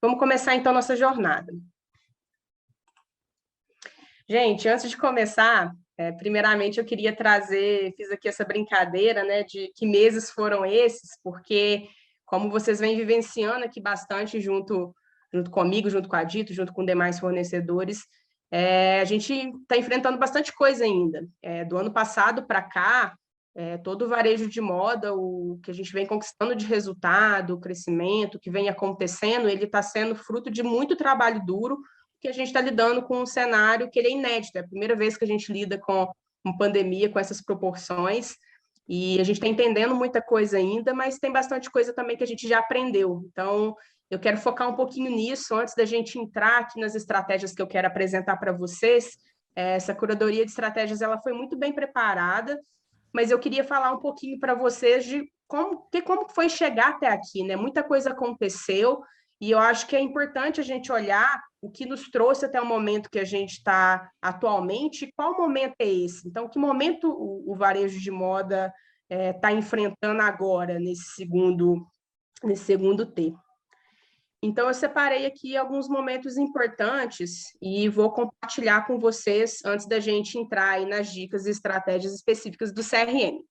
Vamos começar, então, nossa jornada. Gente, antes de começar, primeiramente eu queria fiz aqui essa brincadeira, né, de que meses foram esses, porque como vocês vêm vivenciando aqui bastante junto comigo, junto com a Dito, junto com demais fornecedores, a gente está enfrentando bastante coisa ainda. Do ano passado para cá, todo o varejo de moda, o que a gente vem conquistando de resultado, o crescimento que vem acontecendo, ele está sendo fruto de muito trabalho duro, que a gente está lidando com um cenário que ele é inédito. É a primeira vez que a gente lida com pandemia, com essas proporções, e a gente está entendendo muita coisa ainda, mas tem bastante coisa também que a gente já aprendeu. Então, eu quero focar um pouquinho nisso, antes da gente entrar aqui nas estratégias que eu quero apresentar para vocês. Essa curadoria de estratégias ela foi muito bem preparada, mas eu queria falar um pouquinho para vocês de como foi chegar até aqui, né? Muita coisa aconteceu, e eu acho que é importante a gente olhar o que nos trouxe até o momento que a gente está atualmente, e qual momento é esse? Então, que momento o varejo de moda está enfrentando agora, nesse segundo T? Então, eu separei aqui alguns momentos importantes e vou compartilhar com vocês antes da gente entrar aí nas dicas e estratégias específicas do CRM.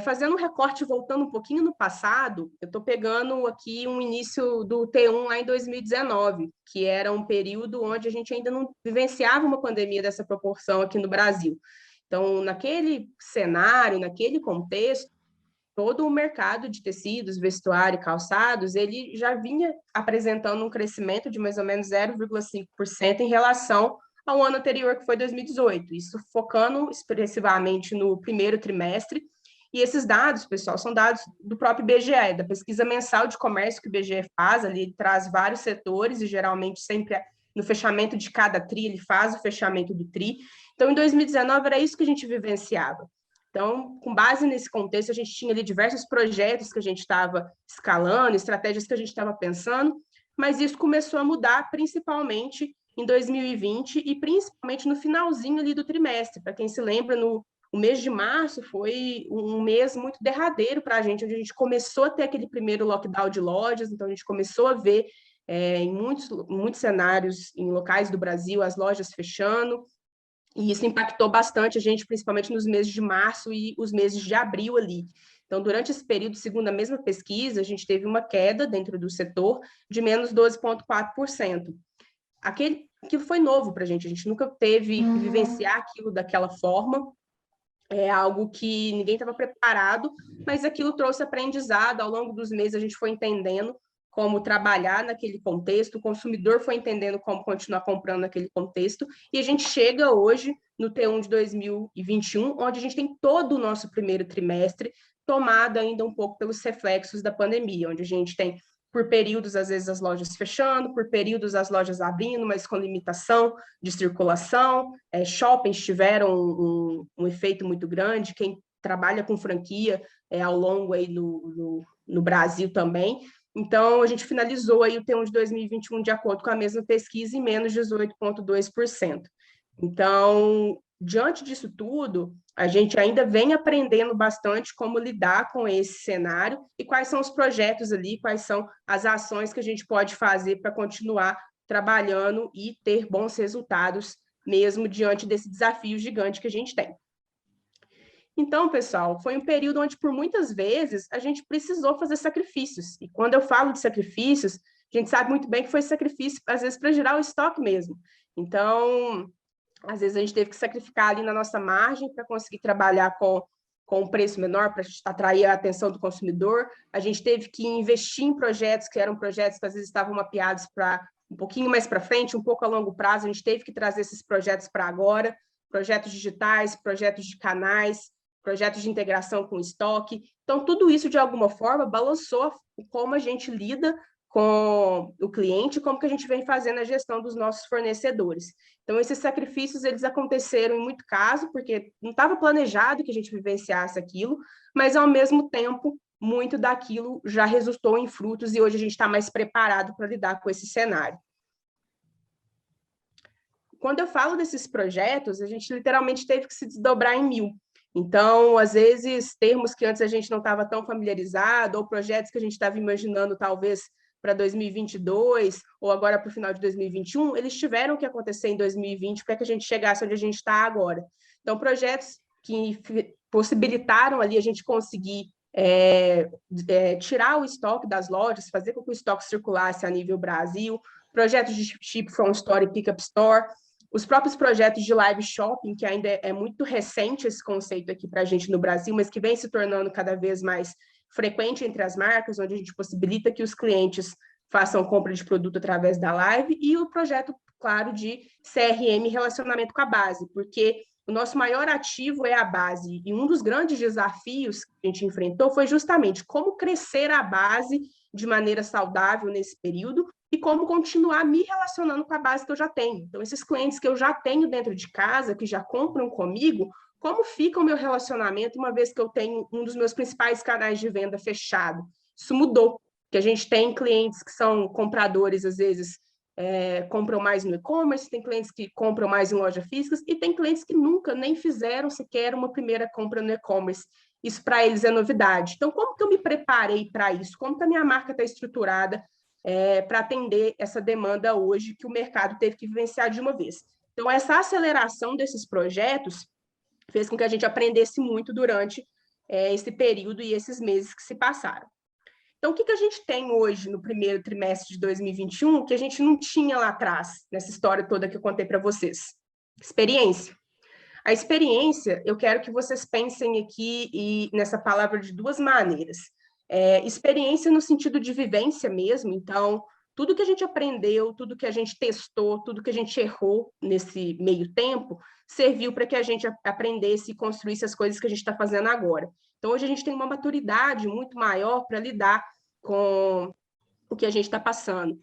Fazendo um recorte, voltando um pouquinho no passado, eu estou pegando aqui um início do T1 lá em 2019, que era um período onde a gente ainda não vivenciava uma pandemia dessa proporção aqui no Brasil. Então, naquele cenário, naquele contexto, todo o mercado de tecidos, vestuário e calçados, ele já vinha apresentando um crescimento de mais ou menos 0,5% em relação ao ano anterior, que foi 2018. Isso focando expressivamente no primeiro trimestre. E esses dados, pessoal, são dados do próprio IBGE, da pesquisa mensal de comércio que o IBGE faz, ali ele traz vários setores e geralmente sempre no fechamento de cada TRI, ele faz o fechamento do TRI. Então, em 2019, era isso que a gente vivenciava. Então, com base nesse contexto, a gente tinha ali diversos projetos que a gente estava escalando, estratégias que a gente estava pensando, mas isso começou a mudar principalmente em 2020 e principalmente no finalzinho ali do trimestre. Para quem se lembra, o mês de março foi um mês muito derradeiro para a gente, onde a gente começou a ter aquele primeiro lockdown de lojas, então a gente começou a ver em muitos cenários, em locais do Brasil, as lojas fechando, e isso impactou bastante a gente, principalmente nos meses de março e os meses de abril ali. Então, durante esse período, segundo a mesma pesquisa, a gente teve uma queda dentro do setor de menos 12,4%. Aquilo foi novo para a gente nunca teve que vivenciar aquilo daquela forma, é algo que ninguém estava preparado, mas aquilo trouxe aprendizado. Ao longo dos meses, a gente foi entendendo como trabalhar naquele contexto, o consumidor foi entendendo como continuar comprando naquele contexto, e a gente chega hoje no T1 de 2021, onde a gente tem todo o nosso primeiro trimestre tomado ainda um pouco pelos reflexos da pandemia, onde a gente tem, por períodos, às vezes, as lojas fechando, por períodos, as lojas abrindo, mas com limitação de circulação. Shoppings tiveram um efeito muito grande, quem trabalha com franquia ao longo aí no Brasil também. Então, a gente finalizou aí o T1 de 2021 de acordo com a mesma pesquisa em menos 18,2%. Então, diante disso tudo, a gente ainda vem aprendendo bastante como lidar com esse cenário e quais são os projetos ali, quais são as ações que a gente pode fazer para continuar trabalhando e ter bons resultados, mesmo diante desse desafio gigante que a gente tem. Então, pessoal, foi um período onde, por muitas vezes, a gente precisou fazer sacrifícios. E quando eu falo de sacrifícios, a gente sabe muito bem que foi sacrifício, às vezes, para gerar o estoque mesmo. Então, às vezes, a gente teve que sacrificar ali na nossa margem para conseguir trabalhar com um preço menor, para atrair a atenção do consumidor. A gente teve que investir em projetos que eram projetos que, às vezes, estavam mapeados para um pouquinho mais para frente, um pouco a longo prazo. A gente teve que trazer esses projetos para agora, projetos digitais, projetos de canais, projetos de integração com estoque. Então, tudo isso, de alguma forma, balançou como a gente lida com o cliente, como que a gente vem fazendo a gestão dos nossos fornecedores. Então, esses sacrifícios, eles aconteceram em muito caso, porque não estava planejado que a gente vivenciasse aquilo, mas, ao mesmo tempo, muito daquilo já resultou em frutos e hoje a gente está mais preparado para lidar com esse cenário. Quando eu falo desses projetos, a gente literalmente teve que se desdobrar em 1000. Então, às vezes, termos que antes a gente não estava tão familiarizado, ou projetos que a gente estava imaginando, talvez, para 2022, ou agora para o final de 2021, eles tiveram que acontecer em 2020 para que a gente chegasse onde a gente está agora. Então, projetos que possibilitaram ali a gente conseguir tirar o estoque das lojas, fazer com que o estoque circulasse a nível Brasil, projetos de Ship from Store e Pickup Store, os próprios projetos de live shopping, que ainda é muito recente esse conceito aqui para a gente no Brasil, mas que vem se tornando cada vez mais frequente entre as marcas, onde a gente possibilita que os clientes façam compra de produto através da live, e o projeto, claro, de CRM, relacionamento com a base, porque o nosso maior ativo é a base, e um dos grandes desafios que a gente enfrentou foi justamente como crescer a base de maneira saudável nesse período e como continuar me relacionando com a base que eu já tenho. Então, esses clientes que eu já tenho dentro de casa, que já compram comigo, como fica o meu relacionamento uma vez que eu tenho um dos meus principais canais de venda fechado? Isso mudou, porque a gente tem clientes que são compradores, às vezes, compram mais no e-commerce, tem clientes que compram mais em lojas físicas e tem clientes que nunca nem fizeram sequer uma primeira compra no e-commerce. Isso para eles é novidade. Então, como que eu me preparei para isso? Como que a minha marca está estruturada para atender essa demanda hoje que o mercado teve que vivenciar de uma vez? Então, essa aceleração desses projetos fez com que a gente aprendesse muito durante esse período e esses meses que se passaram. Então, o que a gente tem hoje no primeiro trimestre de 2021 que a gente não tinha lá atrás, nessa história toda que eu contei para vocês? Experiência. A experiência, eu quero que vocês pensem aqui nessa palavra de duas maneiras. Experiência no sentido de vivência mesmo, então, tudo que a gente aprendeu, tudo que a gente testou, tudo que a gente errou nesse meio tempo, serviu para que a gente aprendesse e construísse as coisas que a gente está fazendo agora. Então, hoje a gente tem uma maturidade muito maior para lidar com o que a gente está passando.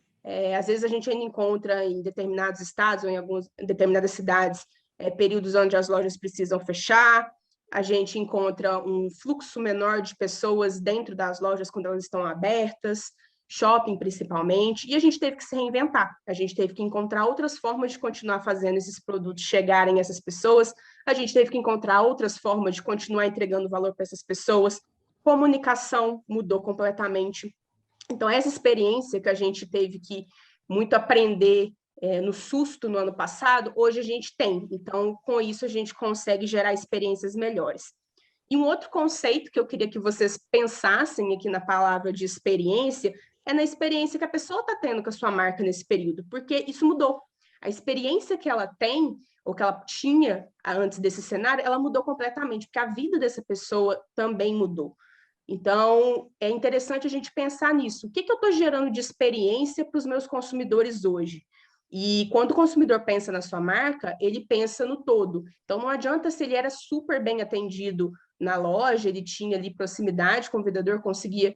Às vezes a gente ainda encontra em determinados estados ou em determinadas cidades períodos onde as lojas precisam fechar, a gente encontra um fluxo menor de pessoas dentro das lojas quando elas estão abertas, shopping principalmente, e a gente teve que se reinventar, a gente teve que encontrar outras formas de continuar fazendo esses produtos chegarem a essas pessoas, a gente teve que encontrar outras formas de continuar entregando valor para essas pessoas, comunicação mudou completamente. Então, essa experiência que a gente teve que muito aprender no susto no ano passado, hoje a gente tem. Então, com isso, a gente consegue gerar experiências melhores. E um outro conceito que eu queria que vocês pensassem aqui na palavra de experiência é na experiência que a pessoa está tendo com a sua marca nesse período, porque isso mudou. A experiência que ela tem, ou que ela tinha antes desse cenário, ela mudou completamente, porque a vida dessa pessoa também mudou. Então, é interessante a gente pensar nisso. O que eu estou gerando de experiência para os meus consumidores hoje? E quando o consumidor pensa na sua marca, ele pensa no todo. Então, não adianta se ele era super bem atendido na loja, ele tinha ali proximidade com o vendedor, conseguia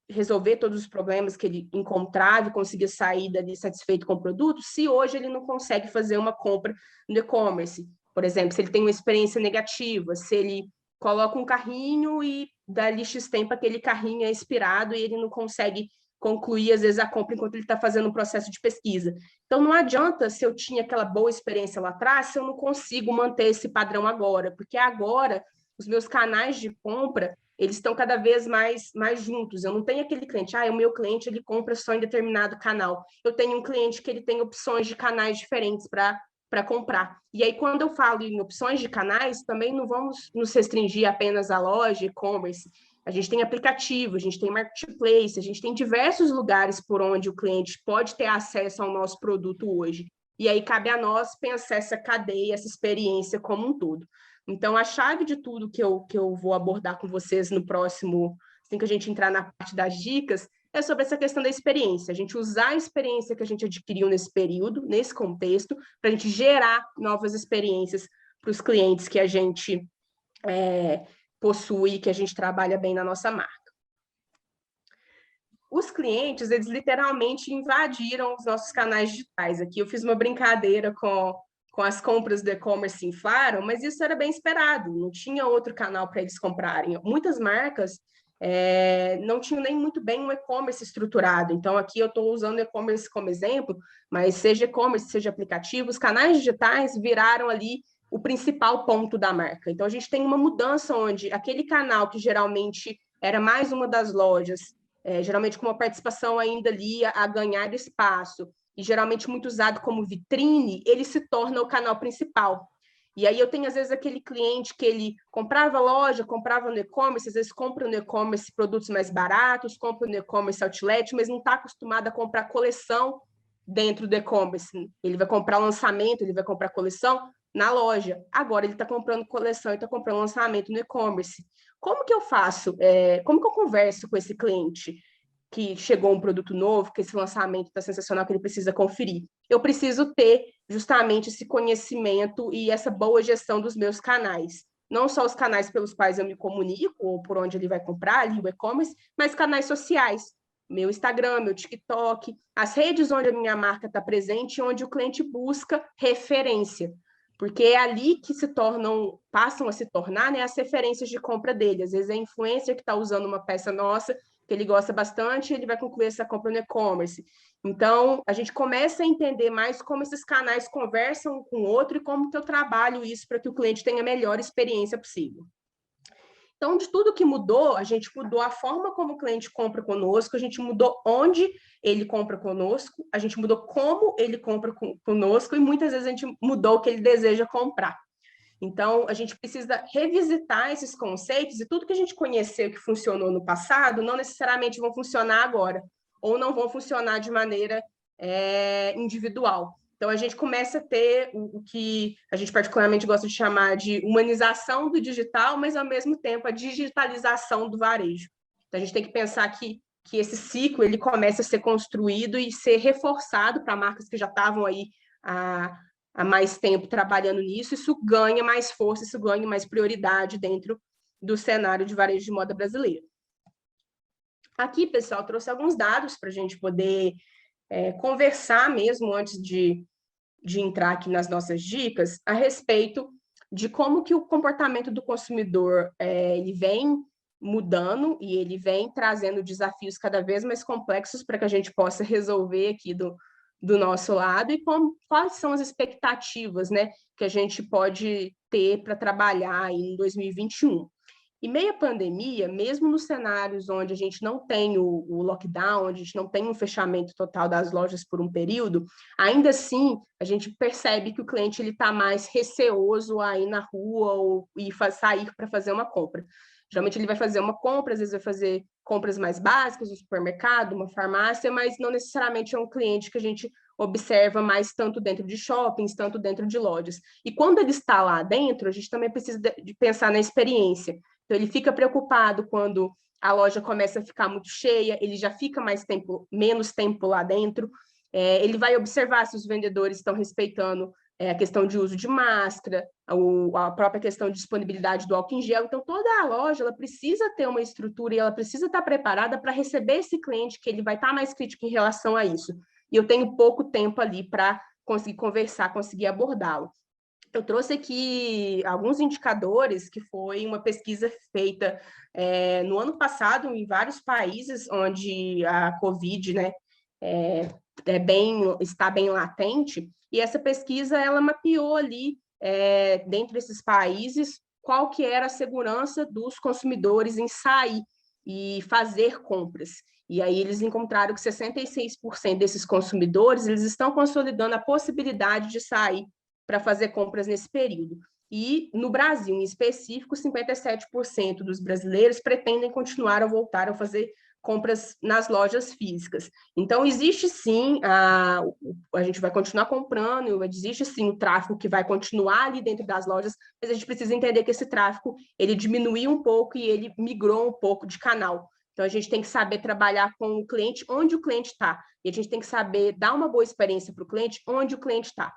resolver todos os problemas que ele encontrava e conseguia sair dali satisfeito com o produto, se hoje ele não consegue fazer uma compra no e-commerce. Por exemplo, se ele tem uma experiência negativa, se ele coloca um carrinho e dali X tempo aquele carrinho é expirado e ele não consegue concluir, às vezes, a compra enquanto ele está fazendo um processo de pesquisa. Então, não adianta se eu tinha aquela boa experiência lá atrás, se eu não consigo manter esse padrão agora, porque agora os meus canais de compra, eles estão cada vez mais juntos. Eu não tenho aquele cliente, o meu cliente ele compra só em determinado canal. Eu tenho um cliente que ele tem opções de canais diferentes para comprar. E aí, quando eu falo em opções de canais, também não vamos nos restringir apenas à loja, e-commerce. A gente tem aplicativo, a gente tem marketplace, a gente tem diversos lugares por onde o cliente pode ter acesso ao nosso produto hoje. E aí cabe a nós pensar essa cadeia, essa experiência como um todo. Então, a chave de tudo que eu vou abordar com vocês no próximo, assim que a gente entrar na parte das dicas, é sobre essa questão da experiência. A gente usar a experiência que a gente adquiriu nesse período, nesse contexto, para a gente gerar novas experiências para os clientes que a gente possui, que a gente trabalha bem na nossa marca. Os clientes, eles literalmente invadiram os nossos canais digitais. Aqui eu fiz uma brincadeira com as compras do e-commerce inflaram, mas isso era bem esperado, não tinha outro canal para eles comprarem. Muitas marcas não tinham nem muito bem um e-commerce estruturado. Então, aqui eu estou usando o e-commerce como exemplo, mas seja e-commerce, seja aplicativo, os canais digitais viraram ali o principal ponto da marca. Então, a gente tem uma mudança onde aquele canal que geralmente era mais uma das lojas geralmente com uma participação ainda ali a ganhar espaço, e geralmente muito usado como vitrine, ele se torna o canal principal. E aí eu tenho, às vezes, aquele cliente que ele comprava loja, comprava no e-commerce, às vezes compra no e-commerce produtos mais baratos, compra no e-commerce outlet, mas não está acostumado a comprar coleção dentro do e-commerce. Ele vai comprar lançamento, ele vai comprar coleção na loja. Agora ele está comprando coleção e está comprando lançamento no e-commerce. Como que eu faço? Como que eu converso com esse cliente que chegou um produto novo, que esse lançamento está sensacional, que ele precisa conferir? Eu preciso ter justamente esse conhecimento e essa boa gestão dos meus canais. Não só os canais pelos quais eu me comunico, ou por onde ele vai comprar, ali o e-commerce, mas canais sociais. Meu Instagram, meu TikTok, as redes onde a minha marca está presente e onde o cliente busca referência. Porque é ali que passam a se tornar, né, as referências de compra dele. Às vezes é a influencer que está usando uma peça nossa, que ele gosta bastante, ele vai concluir essa compra no e-commerce. Então, a gente começa a entender mais como esses canais conversam um com o outro e como que eu trabalho isso para que o cliente tenha a melhor experiência possível. Então, de tudo que mudou, a gente mudou a forma como o cliente compra conosco, a gente mudou onde ele compra conosco, a gente mudou como ele compra conosco e muitas vezes a gente mudou o que ele deseja comprar. Então, a gente precisa revisitar esses conceitos e tudo que a gente conheceu que funcionou no passado não necessariamente vão funcionar agora, ou não vão funcionar de maneira individual. Então, a gente começa a ter o que a gente particularmente gosta de chamar de humanização do digital, mas, ao mesmo tempo, a digitalização do varejo. Então, a gente tem que pensar que esse ciclo ele começa a ser construído e ser reforçado para marcas que já estavam aí há mais tempo trabalhando nisso, isso ganha mais força, isso ganha mais prioridade dentro do cenário de varejo de moda brasileiro. Aqui, pessoal, trouxe alguns dados para a gente poder conversar mesmo antes de entrar aqui nas nossas dicas a respeito de como que o comportamento do consumidor ele vem mudando e ele vem trazendo desafios cada vez mais complexos para que a gente possa resolver aqui do nosso lado e quais são as expectativas, né, que a gente pode ter para trabalhar aí em 2021. E meio à pandemia, mesmo nos cenários onde a gente não tem o lockdown, onde a gente não tem um fechamento total das lojas por um período, ainda assim, a gente percebe que o cliente está mais receoso a ir na rua e sair para fazer uma compra. Geralmente ele vai fazer uma compra, às vezes vai fazer compras mais básicas no supermercado, uma farmácia, mas não necessariamente é um cliente que a gente observa mais tanto dentro de shoppings, tanto dentro de lojas. E quando ele está lá dentro, a gente também precisa de pensar na experiência. Então, ele fica preocupado quando a loja começa a ficar muito cheia, ele já fica menos tempo lá dentro, ele vai observar se os vendedores estão respeitando a questão de uso de máscara, a própria questão de disponibilidade do álcool em gel. Então, toda a loja ela precisa ter uma estrutura e ela precisa estar preparada para receber esse cliente, que ele vai estar mais crítico em relação a isso. E eu tenho pouco tempo ali para conseguir conversar, conseguir abordá-lo. Eu trouxe aqui alguns indicadores, que foi uma pesquisa feita no ano passado em vários países onde a Covid, né, está bem latente, e essa pesquisa ela mapeou ali, dentro desses países, qual que era a segurança dos consumidores em sair e fazer compras. E aí eles encontraram que 66% desses consumidores eles estão consolidando a possibilidade de sair para fazer compras nesse período. E, no Brasil, em específico, 57% dos brasileiros pretendem continuar a voltar a fazer compras nas lojas físicas. Então, existe sim, a gente vai continuar comprando, existe sim o tráfego que vai continuar ali dentro das lojas, mas a gente precisa entender que esse tráfego, ele diminuiu um pouco e ele migrou um pouco de canal. Então, a gente tem que saber trabalhar com o cliente onde o cliente está. E a gente tem que saber dar uma boa experiência para o cliente onde o cliente está.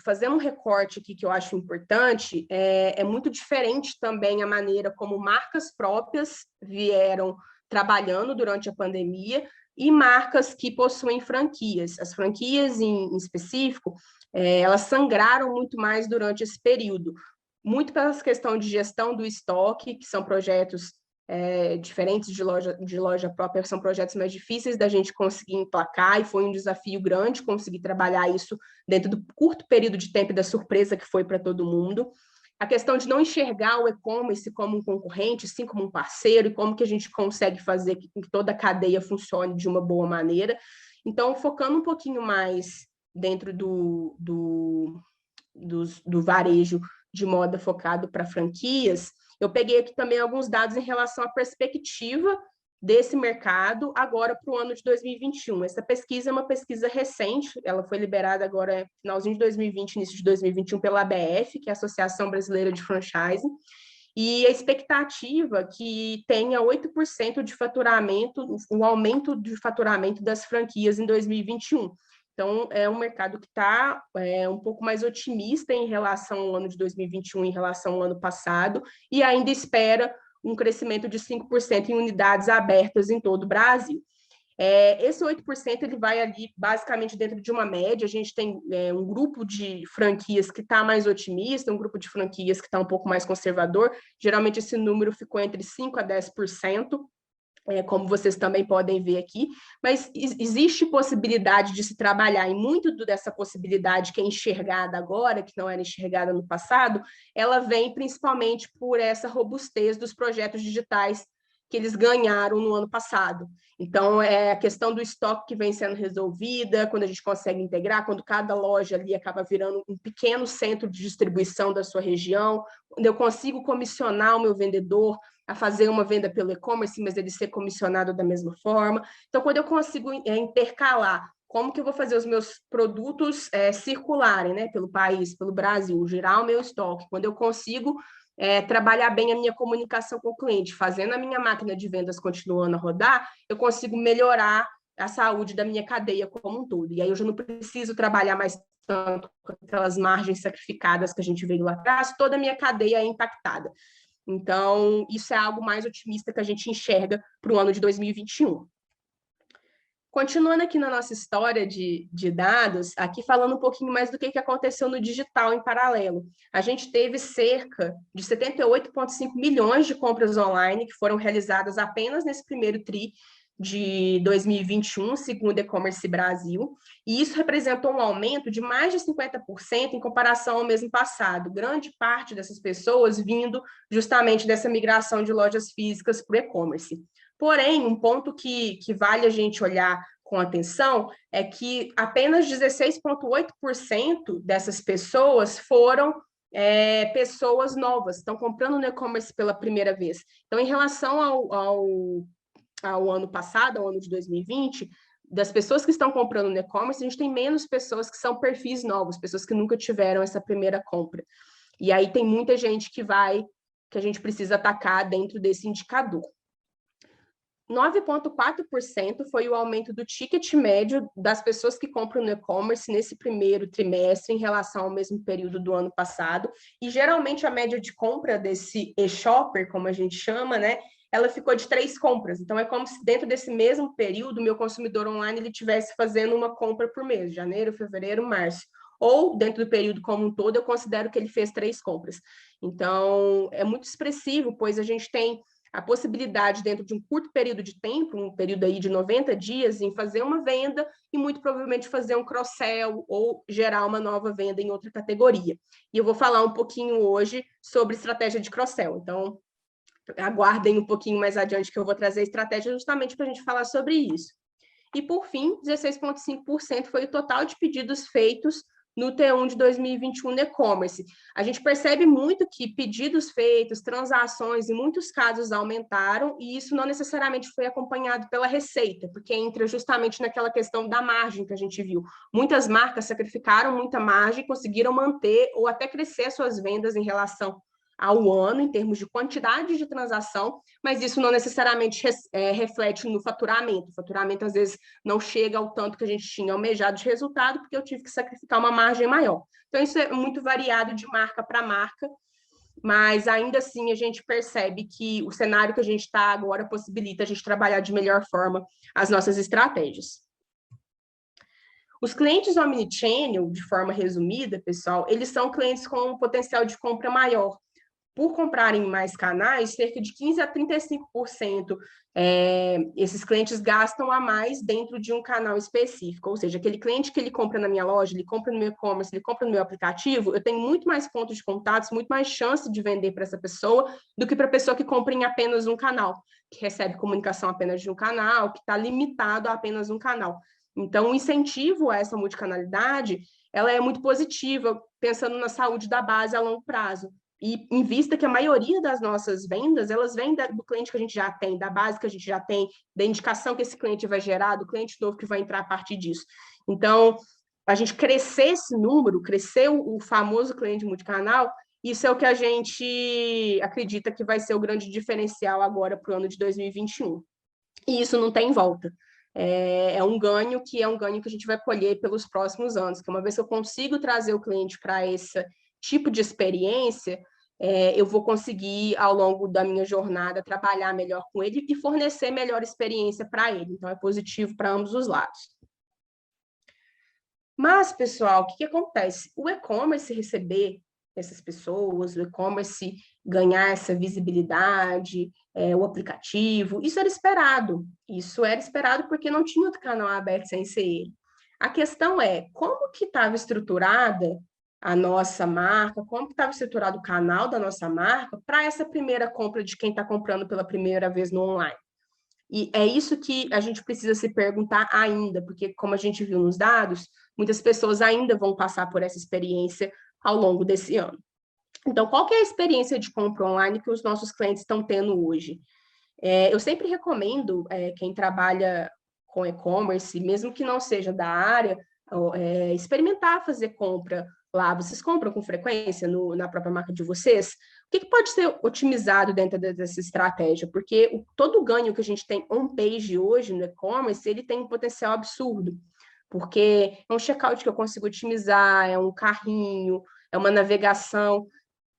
Fazendo um recorte aqui que eu acho importante, é muito diferente também a maneira como marcas próprias vieram trabalhando durante a pandemia e marcas que possuem franquias. As franquias, em específico, elas sangraram muito mais durante esse período, muito pela questão de gestão do estoque, que são projetos diferentes de loja própria, são projetos mais difíceis da gente conseguir emplacar, e foi um desafio grande conseguir trabalhar isso dentro do curto período de tempo e da surpresa que foi para todo mundo. a questão de não enxergar o e-commerce como um concorrente, sim como um parceiro, e como que a gente consegue fazer que toda a cadeia funcione de uma boa maneira. Então, focando um pouquinho mais dentro do varejo de moda focado para franquias, eu peguei aqui também alguns dados em relação à perspectiva desse mercado agora para o ano de 2021. Essa pesquisa é uma pesquisa recente, ela foi liberada agora finalzinho de 2020, início de 2021 pela ABF, que é a Associação Brasileira de Franchising, e a expectativa que tenha 8% de faturamento, um aumento de faturamento das franquias em 2021. Então, é um mercado que está um pouco mais otimista em relação ao ano de 2021, em relação ao ano passado, e ainda espera um crescimento de 5% em unidades abertas em todo o Brasil. Esse 8% ele vai ali basicamente dentro de uma média. A gente tem um grupo de franquias que está mais otimista, um grupo de franquias que está um pouco mais conservador. Geralmente esse número ficou entre 5% a 10%. Como vocês também podem ver aqui, mas existe possibilidade de se trabalhar, e muito dessa possibilidade que é enxergada agora, que não era enxergada no passado, ela vem principalmente por essa robustez dos projetos digitais que eles ganharam no ano passado. Então, é a questão do estoque que vem sendo resolvida, quando a gente consegue integrar, quando cada loja ali acaba virando um pequeno centro de distribuição da sua região, quando eu consigo comissionar o meu vendedor a fazer uma venda pelo e-commerce, mas ele ser comissionado da mesma forma. Então, quando eu consigo intercalar como que eu vou fazer os meus produtos circularem, né, pelo país, pelo Brasil, girar o meu estoque, quando eu consigo trabalhar bem a minha comunicação com o cliente, fazendo a minha máquina de vendas continuando a rodar, eu consigo melhorar a saúde da minha cadeia como um todo. E aí eu já não preciso trabalhar mais tanto com aquelas margens sacrificadas que a gente veio lá atrás, toda a minha cadeia é impactada. Então, isso é algo mais otimista que a gente enxerga para o ano de 2021. Continuando aqui na nossa história de dados, aqui falando um pouquinho mais do que aconteceu no digital em paralelo. A gente teve cerca de 78,5 milhões de compras online que foram realizadas apenas nesse primeiro TRI de 2021, segundo E-Commerce Brasil, e isso representou um aumento de mais de 50% em comparação ao mesmo passado, grande parte dessas pessoas vindo justamente dessa migração de lojas físicas para o e-commerce. Porém, um ponto que vale a gente olhar com atenção é que apenas 16,8% dessas pessoas foram pessoas novas, estão comprando no e-commerce pela primeira vez. Então, em relação ao ano passado, ao ano de 2020, das pessoas que estão comprando no e-commerce, a gente tem menos pessoas que são perfis novos, pessoas que nunca tiveram essa primeira compra. E aí tem muita gente que a gente precisa atacar dentro desse indicador. 9,4% foi o aumento do ticket médio das pessoas que compram no e-commerce nesse primeiro trimestre em relação ao mesmo período do ano passado. E geralmente a média de compra desse e-shopper, como a gente chama, né, ela ficou de 3 compras. Então, é como se dentro desse mesmo período, o meu consumidor online ele estivesse fazendo uma compra por mês, janeiro, fevereiro, março. Ou, dentro do período como um todo, eu considero que ele fez 3 compras. Então, é muito expressivo, pois a gente tem a possibilidade, dentro de um curto período de tempo, um período aí de 90 dias, em fazer uma venda e muito provavelmente fazer um cross-sell ou gerar uma nova venda em outra categoria. E eu vou falar um pouquinho hoje sobre estratégia de cross-sell. Então, aguardem um pouquinho mais adiante que eu vou trazer a estratégia justamente para a gente falar sobre isso. E, por fim, 16,5% foi o total de pedidos feitos no T1 de 2021 no e-commerce. A gente percebe muito que pedidos feitos, transações, em muitos casos aumentaram, e isso não necessariamente foi acompanhado pela receita, porque entra justamente naquela questão da margem que a gente viu. Muitas marcas sacrificaram muita margem, conseguiram manter ou até crescer suas vendas em relação ao ano, em termos de quantidade de transação, mas isso não necessariamente reflete no faturamento. O faturamento, às vezes, não chega ao tanto que a gente tinha almejado de resultado, porque eu tive que sacrificar uma margem maior. Então, isso é muito variado de marca para marca, mas ainda assim a gente percebe que o cenário que a gente está agora possibilita a gente trabalhar de melhor forma as nossas estratégias. Os clientes omnichannel, de forma resumida, pessoal, eles são clientes com um potencial de compra maior, por comprarem mais canais, cerca de 15% a 35% esses clientes gastam a mais dentro de um canal específico. Ou seja, aquele cliente que ele compra na minha loja, ele compra no meu e-commerce, ele compra no meu aplicativo, eu tenho muito mais pontos de contatos, muito mais chance de vender para essa pessoa do que para a pessoa que compra em apenas um canal, que recebe comunicação apenas de um canal, que está limitado a apenas um canal. Então, o incentivo a essa multicanalidade, ela é muito positiva, pensando na saúde da base a longo prazo. E em vista que a maioria das nossas vendas, elas vêm do cliente que a gente já tem, da base que a gente já tem, da indicação que esse cliente vai gerar, do cliente novo que vai entrar a partir disso. Então, a gente crescer esse número, crescer o famoso cliente multicanal, isso é o que a gente acredita que vai ser o grande diferencial agora para o ano de 2021. E isso não tem volta. É um ganho que a gente vai colher pelos próximos anos, que uma vez que eu consigo trazer o cliente para esse tipo de experiência, eu vou conseguir, ao longo da minha jornada, trabalhar melhor com ele e fornecer melhor experiência para ele. Então, é positivo para ambos os lados. Mas, pessoal, o que acontece? O e-commerce receber essas pessoas, o e-commerce ganhar essa visibilidade, o aplicativo, isso era esperado. Isso era esperado porque não tinha outro canal aberto sem ser ele. A questão é, como que estava estruturada a nossa marca, como que estava estruturado o canal da nossa marca para essa primeira compra de quem está comprando pela primeira vez no online? E é isso que a gente precisa se perguntar ainda, porque como a gente viu nos dados, muitas pessoas ainda vão passar por essa experiência ao longo desse ano. Então, qual que é a experiência de compra online que os nossos clientes estão tendo hoje? Eu sempre recomendo quem trabalha com e-commerce, mesmo que não seja da área, experimentar fazer compra lá. Vocês compram com frequência na própria marca de vocês? O que pode ser otimizado dentro dessa estratégia? Porque todo o ganho que a gente tem on-page hoje no e-commerce, ele tem um potencial absurdo. Porque é um checkout que eu consigo otimizar, é um carrinho, é uma navegação.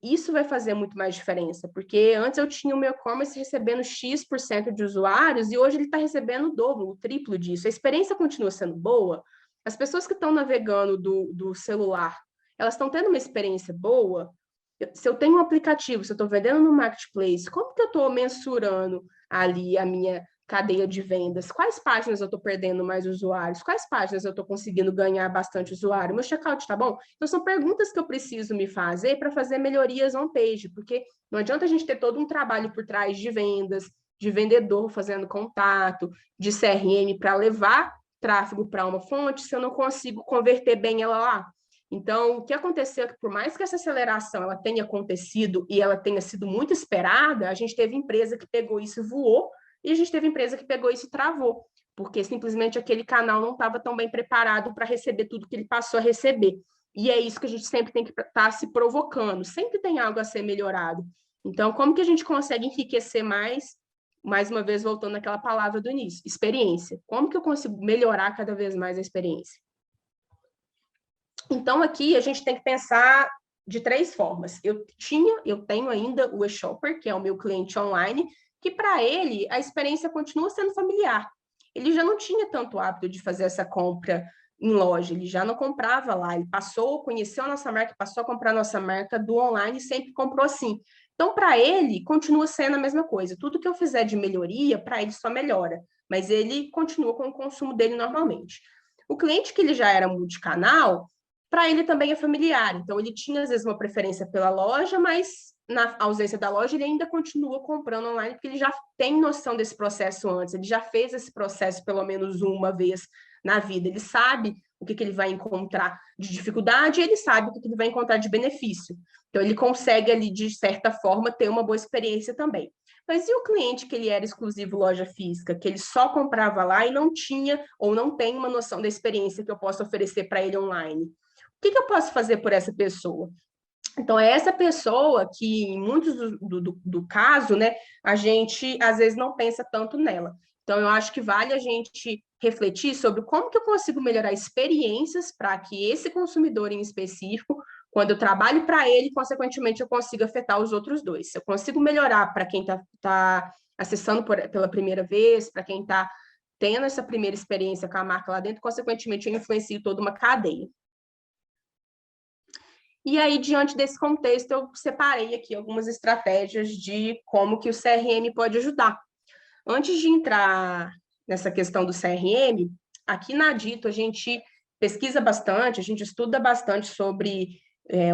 Isso vai fazer muito mais diferença, porque antes eu tinha o meu e-commerce recebendo X% de usuários e hoje ele está recebendo o dobro, o triplo disso. A experiência continua sendo boa, as pessoas que estão navegando do celular, elas estão tendo uma experiência boa. Se eu tenho um aplicativo, se eu estou vendendo no marketplace, como que eu estou mensurando ali a minha cadeia de vendas? Quais páginas eu estou perdendo mais usuários? Quais páginas eu estou conseguindo ganhar bastante usuário? Meu checkout está bom? Então, são perguntas que eu preciso me fazer para fazer melhorias on-page, porque não adianta a gente ter todo um trabalho por trás de vendas, de vendedor fazendo contato, de CRM para levar tráfego para uma fonte, se eu não consigo converter bem ela lá. Então, o que aconteceu é que, por mais que essa aceleração ela tenha acontecido e ela tenha sido muito esperada, a gente teve empresa que pegou isso e voou, e a gente teve empresa que pegou isso e travou, porque simplesmente aquele canal não estava tão bem preparado para receber tudo que ele passou a receber. E é isso que a gente sempre tem que estar se provocando, sempre tem algo a ser melhorado. Então, como que a gente consegue enriquecer mais uma vez, voltando àquela palavra do início, experiência. Como que eu consigo melhorar cada vez mais a experiência? Então, aqui a gente tem que pensar de 3 formas. Eu tenho ainda o eShopper, que é o meu cliente online, que para ele a experiência continua sendo familiar. Ele já não tinha tanto hábito de fazer essa compra em loja, ele já não comprava lá, ele conheceu a nossa marca, passou a comprar a nossa marca do online e sempre comprou assim. Então, para ele, continua sendo a mesma coisa. Tudo que eu fizer de melhoria, para ele só melhora, mas ele continua com o consumo dele normalmente. O cliente que ele já era multicanal, para ele também é familiar. Então, ele tinha, às vezes, uma preferência pela loja, mas na ausência da loja, ele ainda continua comprando online, porque ele já tem noção desse processo antes, ele já fez esse processo pelo menos uma vez na vida, ele sabe o que ele vai encontrar de dificuldade e ele sabe o que ele vai encontrar de benefício. Então, ele consegue ali, de certa forma, ter uma boa experiência também. Mas e o cliente que ele era exclusivo loja física, que ele só comprava lá e não tinha ou não tem uma noção da experiência que eu posso oferecer para ele online? O que eu posso fazer por essa pessoa? Então, é essa pessoa que, em muitos do caso, né, a gente, às vezes, não pensa tanto nela. Então, eu acho que vale a gente refletir sobre como que eu consigo melhorar experiências para que esse consumidor em específico, quando eu trabalho para ele, consequentemente, eu consiga afetar os outros dois. Se eu consigo melhorar para quem está acessando pela primeira vez, para quem está tendo essa primeira experiência com a marca lá dentro, consequentemente, eu influencio toda uma cadeia. E aí, diante desse contexto, eu separei aqui algumas estratégias de como que o CRM pode ajudar. Antes de entrar nessa questão do CRM, aqui na Dito a gente pesquisa bastante, a gente estuda bastante sobre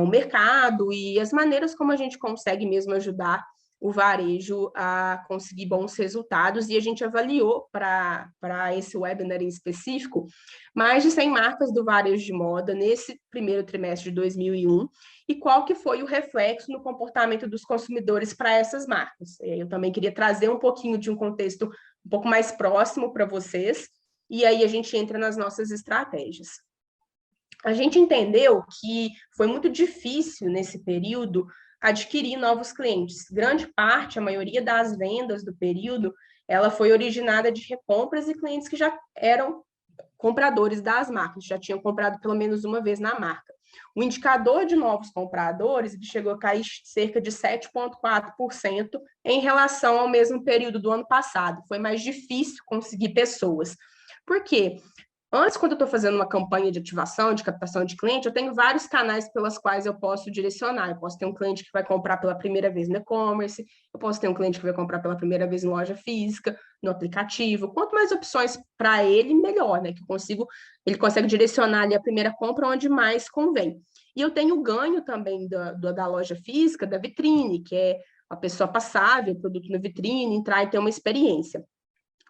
o mercado e as maneiras como a gente consegue mesmo ajudar o varejo a conseguir bons resultados, e a gente avaliou para esse webinar em específico mais de 100 marcas do varejo de moda nesse primeiro trimestre de 2001, e qual que foi o reflexo no comportamento dos consumidores para essas marcas. Eu também queria trazer um pouquinho de um contexto um pouco mais próximo para vocês, e aí a gente entra nas nossas estratégias. A gente entendeu que foi muito difícil nesse período adquirir novos clientes. Grande parte, a maioria das vendas do período, ela foi originada de recompras e clientes que já eram compradores das marcas, já tinham comprado pelo menos uma vez na marca. O indicador de novos compradores chegou a cair cerca de 7,4% em relação ao mesmo período do ano passado. Foi mais difícil conseguir pessoas. Por quê? Antes, quando eu estou fazendo uma campanha de ativação, de captação de cliente, eu tenho vários canais pelos quais eu posso direcionar. Eu posso ter um cliente que vai comprar pela primeira vez no e-commerce, eu posso ter um cliente que vai comprar pela primeira vez em loja física, no aplicativo. Quanto mais opções para ele, melhor, né? Que ele consegue direcionar ali a primeira compra onde mais convém. E eu tenho o ganho também da loja física, da vitrine, que é a pessoa passar, ver o produto na vitrine, entrar e ter uma experiência.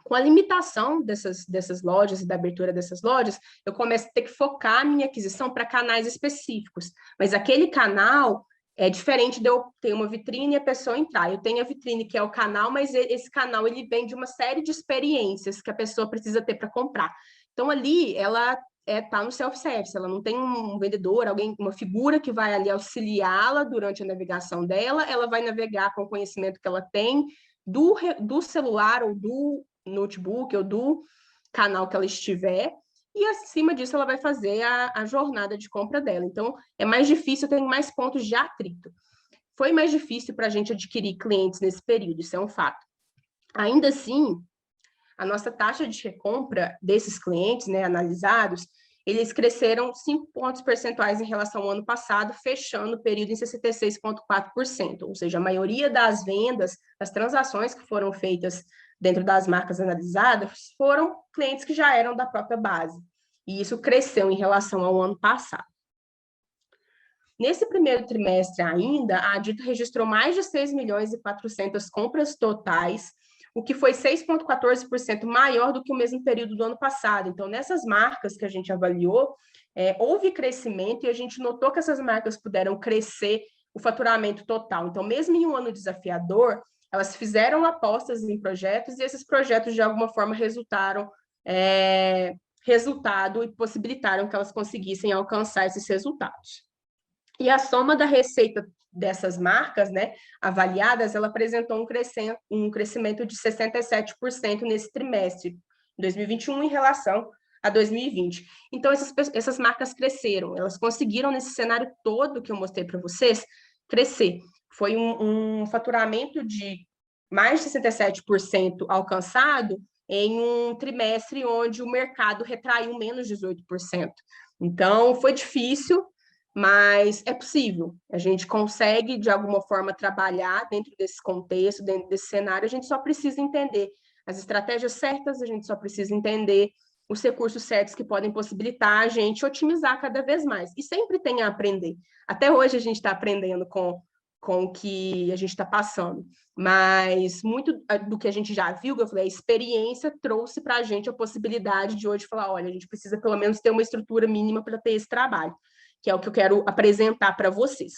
Com a limitação dessas lojas e da abertura dessas lojas, eu começo a ter que focar a minha aquisição para canais específicos. Mas aquele canal é diferente de eu ter uma vitrine e a pessoa entrar. Eu tenho a vitrine, que é o canal, mas esse canal ele vem de uma série de experiências que a pessoa precisa ter para comprar. Então, ali, ela está no self-service, ela não tem um vendedor, alguém, uma figura que vai ali auxiliá-la durante a navegação dela, ela vai navegar com o conhecimento que ela tem do celular ou do notebook ou do canal que ela estiver, e acima disso ela vai fazer a jornada de compra dela. Então, é mais difícil, tem mais pontos de atrito. Foi mais difícil para a gente adquirir clientes nesse período, isso é um fato. Ainda assim, a nossa taxa de recompra desses clientes, né, analisados, eles cresceram 5 pontos percentuais em relação ao ano passado, fechando o período em 66,4%. Ou seja, a maioria das vendas, das transações que foram feitas dentro das marcas analisadas, foram clientes que já eram da própria base. E isso cresceu em relação ao ano passado. Nesse primeiro trimestre ainda, a Dito registrou mais de 6 milhões e 400 compras totais, o que foi 6,14% maior do que o mesmo período do ano passado. Então, nessas marcas que a gente avaliou, houve crescimento e a gente notou que essas marcas puderam crescer o faturamento total. Então, mesmo em um ano desafiador, elas fizeram apostas em projetos e esses projetos, de alguma forma, resultado e possibilitaram que elas conseguissem alcançar esses resultados. E a soma da receita dessas marcas, né, avaliadas, ela apresentou um crescimento de 67% nesse trimestre, 2021, em relação a 2020. Então, essas marcas cresceram, elas conseguiram, nesse cenário todo que eu mostrei para vocês, crescer. Foi um faturamento de mais de 67% alcançado em um trimestre onde o mercado retraiu menos de 18%. Então, foi difícil, mas é possível. A gente consegue, de alguma forma, trabalhar dentro desse contexto, dentro desse cenário. A gente só precisa entender as estratégias certas, a gente só precisa entender os recursos certos que podem possibilitar a gente otimizar cada vez mais. E sempre tem a aprender. Até hoje a gente está aprendendo com o que a gente está passando. Mas muito do que a gente já viu, que eu falei, a experiência trouxe para a gente a possibilidade de hoje falar, olha, a gente precisa pelo menos ter uma estrutura mínima para ter esse trabalho, que é o que eu quero apresentar para vocês.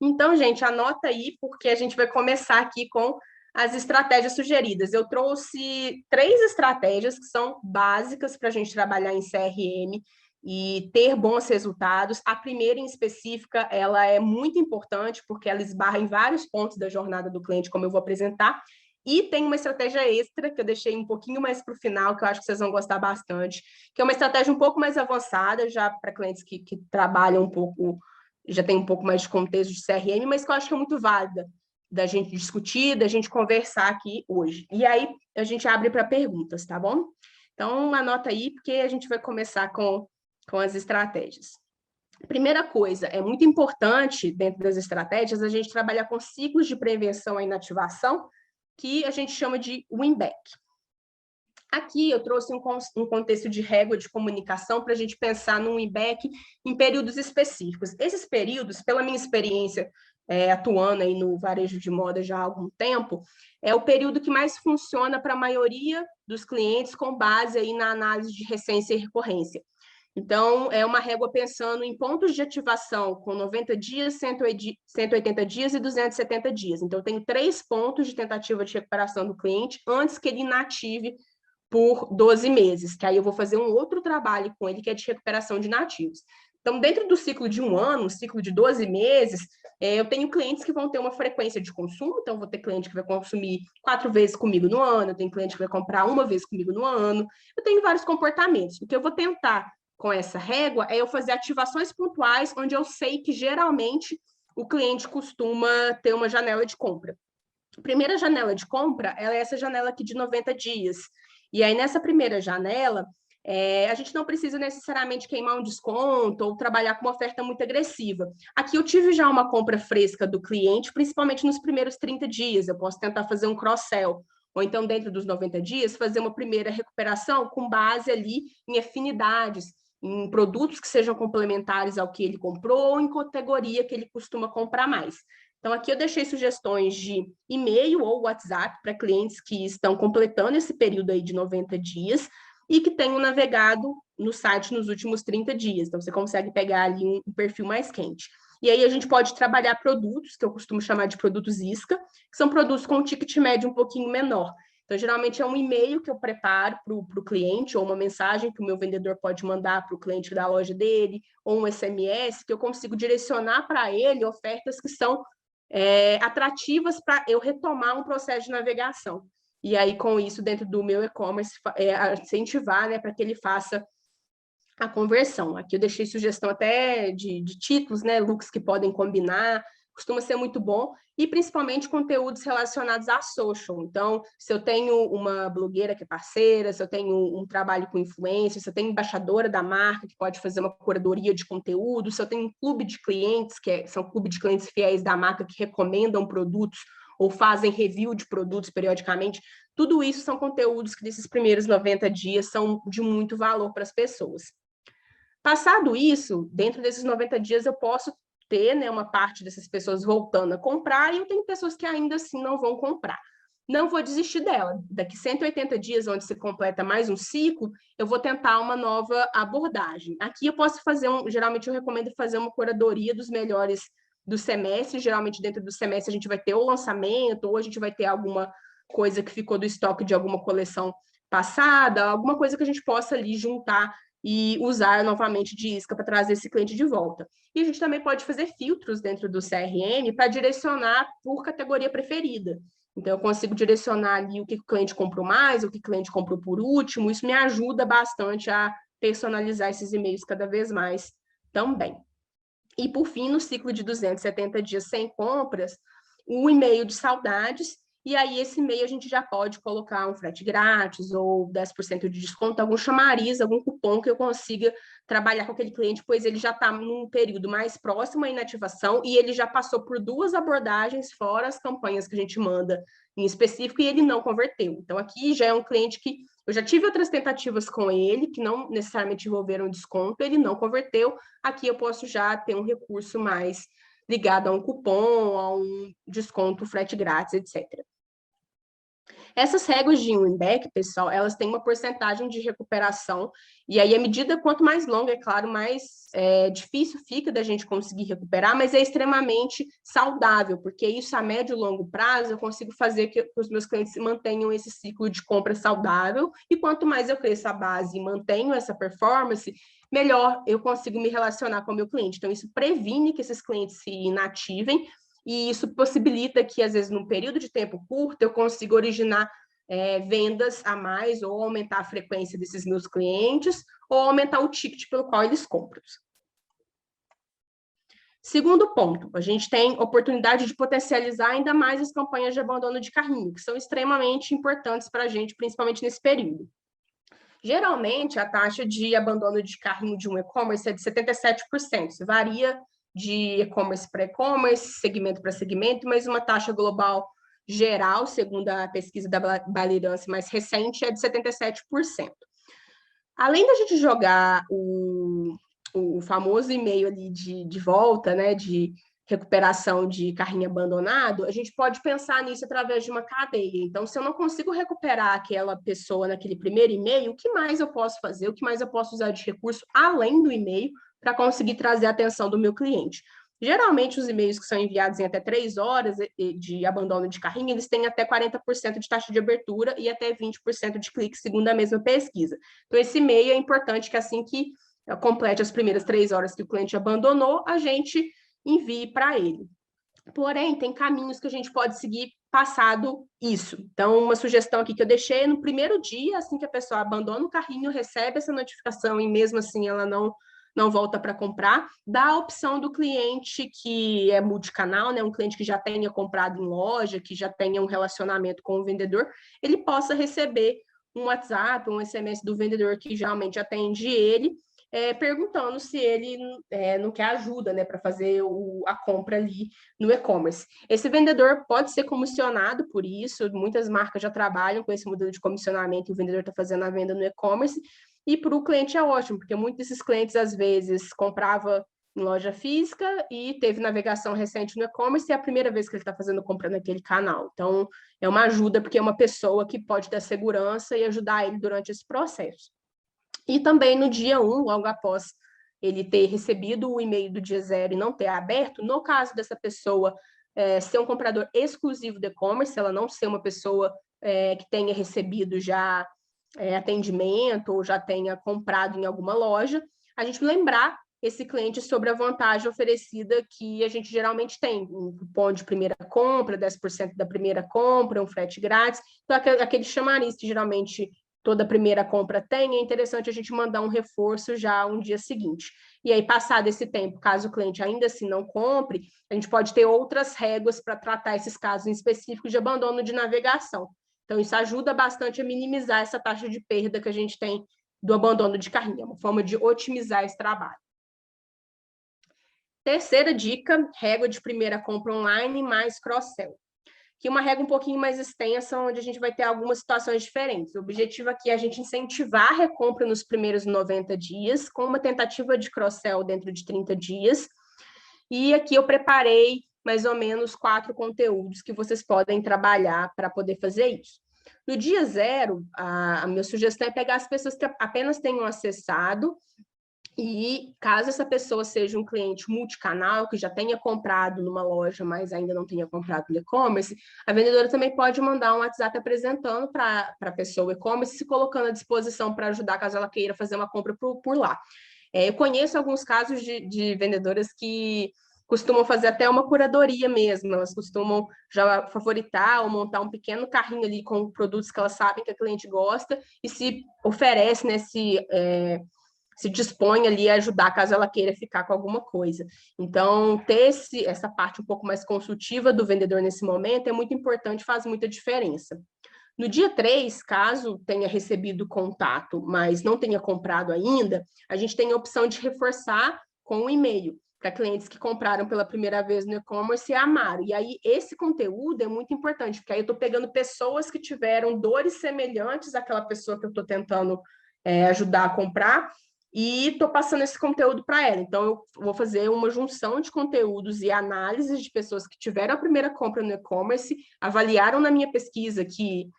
Então, gente, anota aí, porque a gente vai começar aqui com as estratégias sugeridas. Eu trouxe 3 estratégias que são básicas para a gente trabalhar em CRM e ter bons resultados. A primeira, em específica, ela é muito importante, porque ela esbarra em vários pontos da jornada do cliente, como eu vou apresentar. E tem uma estratégia extra, que eu deixei um pouquinho mais para o final, que eu acho que vocês vão gostar bastante, que é uma estratégia um pouco mais avançada, já para clientes que trabalham um pouco, já tem um pouco mais de contexto de CRM, mas que eu acho que é muito válida da gente discutir, da gente conversar aqui hoje. E aí, a gente abre para perguntas, tá bom? Então, anota aí, porque a gente vai começar com as estratégias. Primeira coisa, é muito importante, dentro das estratégias, a gente trabalhar com ciclos de prevenção à inativação, que a gente chama de win-back. Aqui eu trouxe um contexto de régua de comunicação para a gente pensar no win-back em períodos específicos. Esses períodos, pela minha experiência atuando aí no varejo de moda já há algum tempo, é o período que mais funciona para a maioria dos clientes com base aí na análise de recência e recorrência. Então, é uma régua pensando em pontos de ativação com 90 dias, 180 dias e 270 dias. Então, eu tenho 3 pontos de tentativa de recuperação do cliente antes que ele inative por 12 meses, que aí eu vou fazer um outro trabalho com ele, que é de recuperação de inativos. Então, dentro do ciclo de um ano, um ciclo de 12 meses, eu tenho clientes que vão ter uma frequência de consumo, então vou ter cliente que vai consumir 4 vezes comigo no ano, eu tenho cliente que vai comprar 1 vez comigo no ano, eu tenho vários comportamentos. O que eu vou tentar com essa régua é eu fazer ativações pontuais, onde eu sei que geralmente o cliente costuma ter uma janela de compra. A primeira janela de compra, ela é essa janela aqui de 90 dias. E aí, nessa primeira janela, a gente não precisa necessariamente queimar um desconto ou trabalhar com uma oferta muito agressiva. Aqui eu tive já uma compra fresca do cliente, principalmente nos primeiros 30 dias. Eu posso tentar fazer um cross-sell, ou então, dentro dos 90 dias, fazer uma primeira recuperação com base ali em afinidades, em produtos que sejam complementares ao que ele comprou ou em categoria que ele costuma comprar mais. Então, aqui eu deixei sugestões de e-mail ou WhatsApp para clientes que estão completando esse período aí de 90 dias e que tenham navegado no site nos últimos 30 dias. Então, você consegue pegar ali um perfil mais quente. E aí a gente pode trabalhar produtos, que eu costumo chamar de produtos isca, que são produtos com um ticket médio um pouquinho menor. Então, geralmente é um e-mail que eu preparo para o cliente, ou uma mensagem que o meu vendedor pode mandar para o cliente da loja dele, ou um SMS, que eu consigo direcionar para ele ofertas que são atrativas para eu retomar um processo de navegação. E aí, com isso, dentro do meu e-commerce, incentivar, né, para que ele faça a conversão. Aqui eu deixei sugestão até de títulos, né, looks que podem combinar, costuma ser muito bom, e principalmente conteúdos relacionados a social. Então, se eu tenho uma blogueira que é parceira, se eu tenho um trabalho com influência, se eu tenho embaixadora da marca que pode fazer uma curadoria de conteúdo, se eu tenho um clube de clientes, são clube de clientes fiéis da marca que recomendam produtos ou fazem review de produtos periodicamente, tudo isso são conteúdos que nesses primeiros 90 dias são de muito valor para as pessoas. Passado isso, dentro desses 90 dias eu posso ter, né, uma parte dessas pessoas voltando a comprar e eu tenho pessoas que ainda assim não vão comprar. Não vou desistir dela. Daqui 180 dias, onde se completa mais um ciclo, eu vou tentar uma nova abordagem. Aqui eu posso fazer, geralmente eu recomendo fazer uma curadoria dos melhores do semestre. Geralmente dentro do semestre a gente vai ter o lançamento, ou a gente vai ter alguma coisa que ficou do estoque de alguma coleção passada, alguma coisa que a gente possa ali juntar e usar novamente de isca para trazer esse cliente de volta. E a gente também pode fazer filtros dentro do CRM para direcionar por categoria preferida. Então, eu consigo direcionar ali o que o cliente comprou mais, o que o cliente comprou por último. Isso me ajuda bastante a personalizar esses e-mails cada vez mais também. E, por fim, no ciclo de 270 dias sem compras, o e-mail de saudades. E aí, esse e-mail a gente já pode colocar um frete grátis ou 10% de desconto, algum chamariz, algum cupom que eu consiga trabalhar com aquele cliente, pois ele já está num período mais próximo à inativação e ele já passou por 2 abordagens, fora as campanhas que a gente manda em específico, e ele não converteu. Então, aqui já é um cliente que eu já tive outras tentativas com ele, que não necessariamente envolveram desconto, ele não converteu. Aqui eu posso já ter um recurso mais ligado a um cupom, a um desconto, frete grátis, etc. Essas regras de win-back, pessoal, elas têm uma porcentagem de recuperação, e aí, à medida quanto mais longa, é claro, mais difícil fica da gente conseguir recuperar, mas é extremamente saudável, porque isso a médio e longo prazo eu consigo fazer que os meus clientes mantenham esse ciclo de compra saudável, e quanto mais eu cresço a base e mantenho essa performance, melhor eu consigo me relacionar com o meu cliente. Então, isso previne que esses clientes se inativem, e isso possibilita que, às vezes, num período de tempo curto, eu consiga originar vendas a mais, ou aumentar a frequência desses meus clientes, ou aumentar o ticket pelo qual eles compram. Segundo ponto, a gente tem oportunidade de potencializar ainda mais as campanhas de abandono de carrinho, que são extremamente importantes para a gente, principalmente nesse período. Geralmente, a taxa de abandono de carrinho de um e-commerce é de 77%. Isso varia de e-commerce para e-commerce, segmento para segmento, mas uma taxa global geral, segundo a pesquisa da Balirance mais recente, é de 77%. Além da gente jogar o famoso e-mail ali de volta, né, de recuperação de carrinho abandonado, a gente pode pensar nisso através de uma cadeia. Então, se eu não consigo recuperar aquela pessoa naquele primeiro e-mail, o que mais eu posso fazer? O que mais eu posso usar de recurso além do e-mail para conseguir trazer a atenção do meu cliente? Geralmente, os e-mails que são enviados em até 3 horas de abandono de carrinho, eles têm até 40% de taxa de abertura e até 20% de clique, segundo a mesma pesquisa. Então, esse e-mail é importante que assim que complete as primeiras 3 horas que o cliente abandonou, a gente envie para ele. Porém, tem caminhos que a gente pode seguir passado isso. Então, uma sugestão aqui que eu deixei, no primeiro dia, assim que a pessoa abandona o carrinho, recebe essa notificação e mesmo assim ela não volta para comprar, dá a opção do cliente que é multicanal, né, um cliente que já tenha comprado em loja, que já tenha um relacionamento com o vendedor, ele possa receber um WhatsApp, um SMS do vendedor que geralmente atende ele, perguntando se ele não quer ajuda, né, para fazer a compra ali no e-commerce. Esse vendedor pode ser comissionado por isso, muitas marcas já trabalham com esse modelo de comissionamento, e o vendedor está fazendo a venda no e-commerce, e para o cliente é ótimo, porque muitos desses clientes, às vezes, comprava em loja física e teve navegação recente no e-commerce, e é a primeira vez que ele está fazendo compra naquele canal. Então, é uma ajuda, porque é uma pessoa que pode dar segurança e ajudar ele durante esse processo. E também no dia 1, logo após ele ter recebido o e-mail do dia 0 e não ter aberto, no caso dessa pessoa ser um comprador exclusivo do e-commerce, ela não ser uma pessoa que tenha recebido já atendimento ou já tenha comprado em alguma loja, a gente lembrar esse cliente sobre a vantagem oferecida que a gente geralmente tem, um cupom de primeira compra, 10% da primeira compra, um frete grátis, então aquele chamariz que geralmente toda primeira compra tem, é interessante a gente mandar um reforço já um dia seguinte. E aí, passado esse tempo, caso o cliente ainda assim não compre, a gente pode ter outras réguas para tratar esses casos em específico de abandono de navegação. Então, isso ajuda bastante a minimizar essa taxa de perda que a gente tem do abandono de carrinho, é uma forma de otimizar esse trabalho. Terceira dica, régua de primeira compra online mais cross-sell. Que uma regra um pouquinho mais extensa, onde a gente vai ter algumas situações diferentes. O objetivo aqui é a gente incentivar a recompra nos primeiros 90 dias, com uma tentativa de cross-sell dentro de 30 dias. E aqui eu preparei mais ou menos 4 conteúdos que vocês podem trabalhar para poder fazer isso. No dia 0, a minha sugestão é pegar as pessoas que apenas tenham acessado e caso essa pessoa seja um cliente multicanal, que já tenha comprado numa loja, mas ainda não tenha comprado no e-commerce, a vendedora também pode mandar um WhatsApp apresentando para a pessoa o e-commerce, se colocando à disposição para ajudar caso ela queira fazer uma compra por lá. Eu conheço alguns casos de vendedoras que costumam fazer até uma curadoria mesmo, elas costumam já favoritar ou montar um pequeno carrinho ali com produtos que elas sabem que a cliente gosta e se oferece nesse... se dispõe ali a ajudar caso ela queira ficar com alguma coisa. Então, ter essa parte um pouco mais consultiva do vendedor nesse momento é muito importante, faz muita diferença. No dia 3, caso tenha recebido contato, mas não tenha comprado ainda, a gente tem a opção de reforçar com um e-mail para clientes que compraram pela primeira vez no e-commerce e amaram. E aí, esse conteúdo é muito importante, porque aí eu estou pegando pessoas que tiveram dores semelhantes àquela pessoa que eu estou tentando ajudar a comprar, e estou passando esse conteúdo para ela. Então, eu vou fazer uma junção de conteúdos e análises de pessoas que tiveram a primeira compra no e-commerce, avaliaram na minha pesquisa que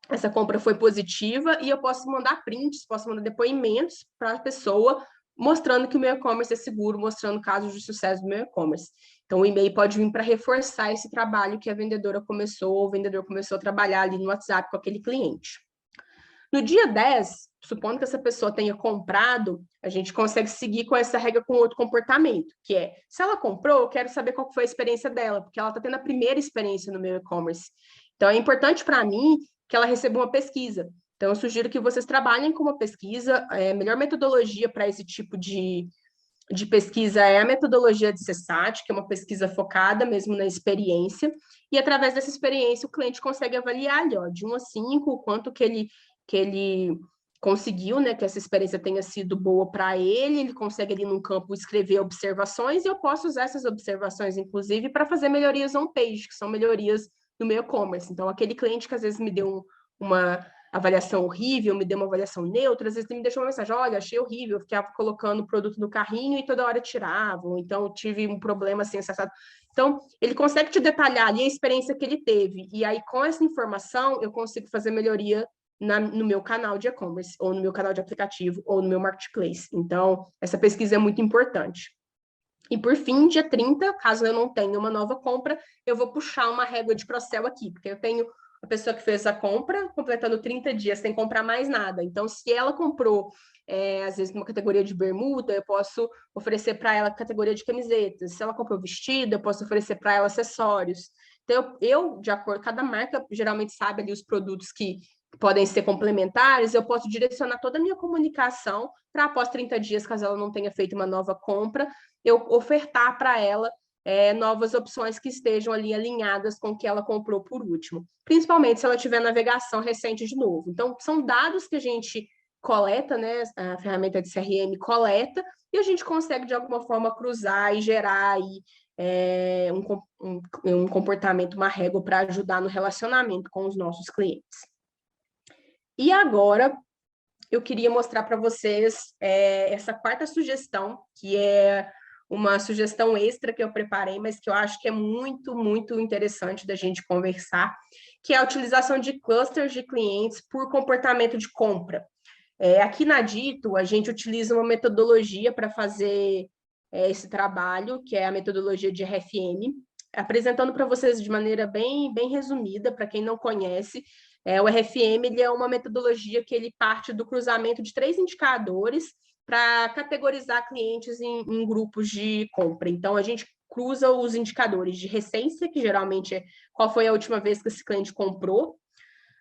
essa compra foi positiva, e eu posso mandar prints, posso mandar depoimentos para a pessoa, mostrando que o meu e-commerce é seguro, mostrando casos de sucesso do meu e-commerce. Então, o e-mail pode vir para reforçar esse trabalho que a vendedora começou, ou o vendedor começou a trabalhar ali no WhatsApp com aquele cliente. No dia 10, supondo que essa pessoa tenha comprado, a gente consegue seguir com essa regra com outro comportamento, que é, se ela comprou, eu quero saber qual foi a experiência dela, porque ela está tendo a primeira experiência no meu e-commerce. Então, é importante para mim que ela receba uma pesquisa. Então, eu sugiro que vocês trabalhem com uma pesquisa. A melhor metodologia para esse tipo de pesquisa é a metodologia de CSAT, que é uma pesquisa focada mesmo na experiência, e através dessa experiência o cliente consegue avaliar ali, ó, de 1 a 5, o quanto que ele que ele conseguiu, né, que essa experiência tenha sido boa para ele, ele consegue ali num campo escrever observações, e eu posso usar essas observações, inclusive, para fazer melhorias on-page, que são melhorias no meu e-commerce. Então, aquele cliente que às vezes me deu uma avaliação horrível, me deu uma avaliação neutra, às vezes ele me deixou uma mensagem, olha, achei horrível, eu ficava colocando o produto no carrinho e toda hora tirava, ou então tive um problema assim, acessado. Então, ele consegue te detalhar ali a experiência que ele teve, e aí com essa informação eu consigo fazer melhoria no meu canal de e-commerce, ou no meu canal de aplicativo, ou no meu marketplace. Então, essa pesquisa é muito importante. E por fim, dia 30, caso eu não tenha uma nova compra, eu vou puxar uma régua de cross-sell aqui, porque eu tenho a pessoa que fez a compra, completando 30 dias sem comprar mais nada. Então, se ela comprou, às vezes, uma categoria de bermuda, eu posso oferecer para ela categoria de camisetas. Se ela comprou vestido, eu posso oferecer para ela acessórios. Então, de acordo, cada marca geralmente sabe ali os produtos que podem ser complementares, eu posso direcionar toda a minha comunicação para após 30 dias, caso ela não tenha feito uma nova compra, eu ofertar para ela novas opções que estejam ali alinhadas com o que ela comprou por último, principalmente se ela tiver navegação recente de novo. Então, são dados que a gente coleta, né? A ferramenta de CRM coleta, e a gente consegue, de alguma forma, cruzar e gerar aí, um comportamento, uma régua para ajudar no relacionamento com os nossos clientes. E agora, eu queria mostrar para vocês essa quarta sugestão, que é uma sugestão extra que eu preparei, mas que eu acho que é muito, muito interessante da gente conversar, que é a utilização de clusters de clientes por comportamento de compra. Aqui na Dito, a gente utiliza uma metodologia para fazer esse trabalho, que é a metodologia de RFM, apresentando para vocês de maneira bem, bem resumida, para quem não conhece. O RFM ele é uma metodologia que ele parte do cruzamento de 3 indicadores para categorizar clientes em grupos de compra. Então, a gente cruza os indicadores de recência, que geralmente é qual foi a última vez que esse cliente comprou,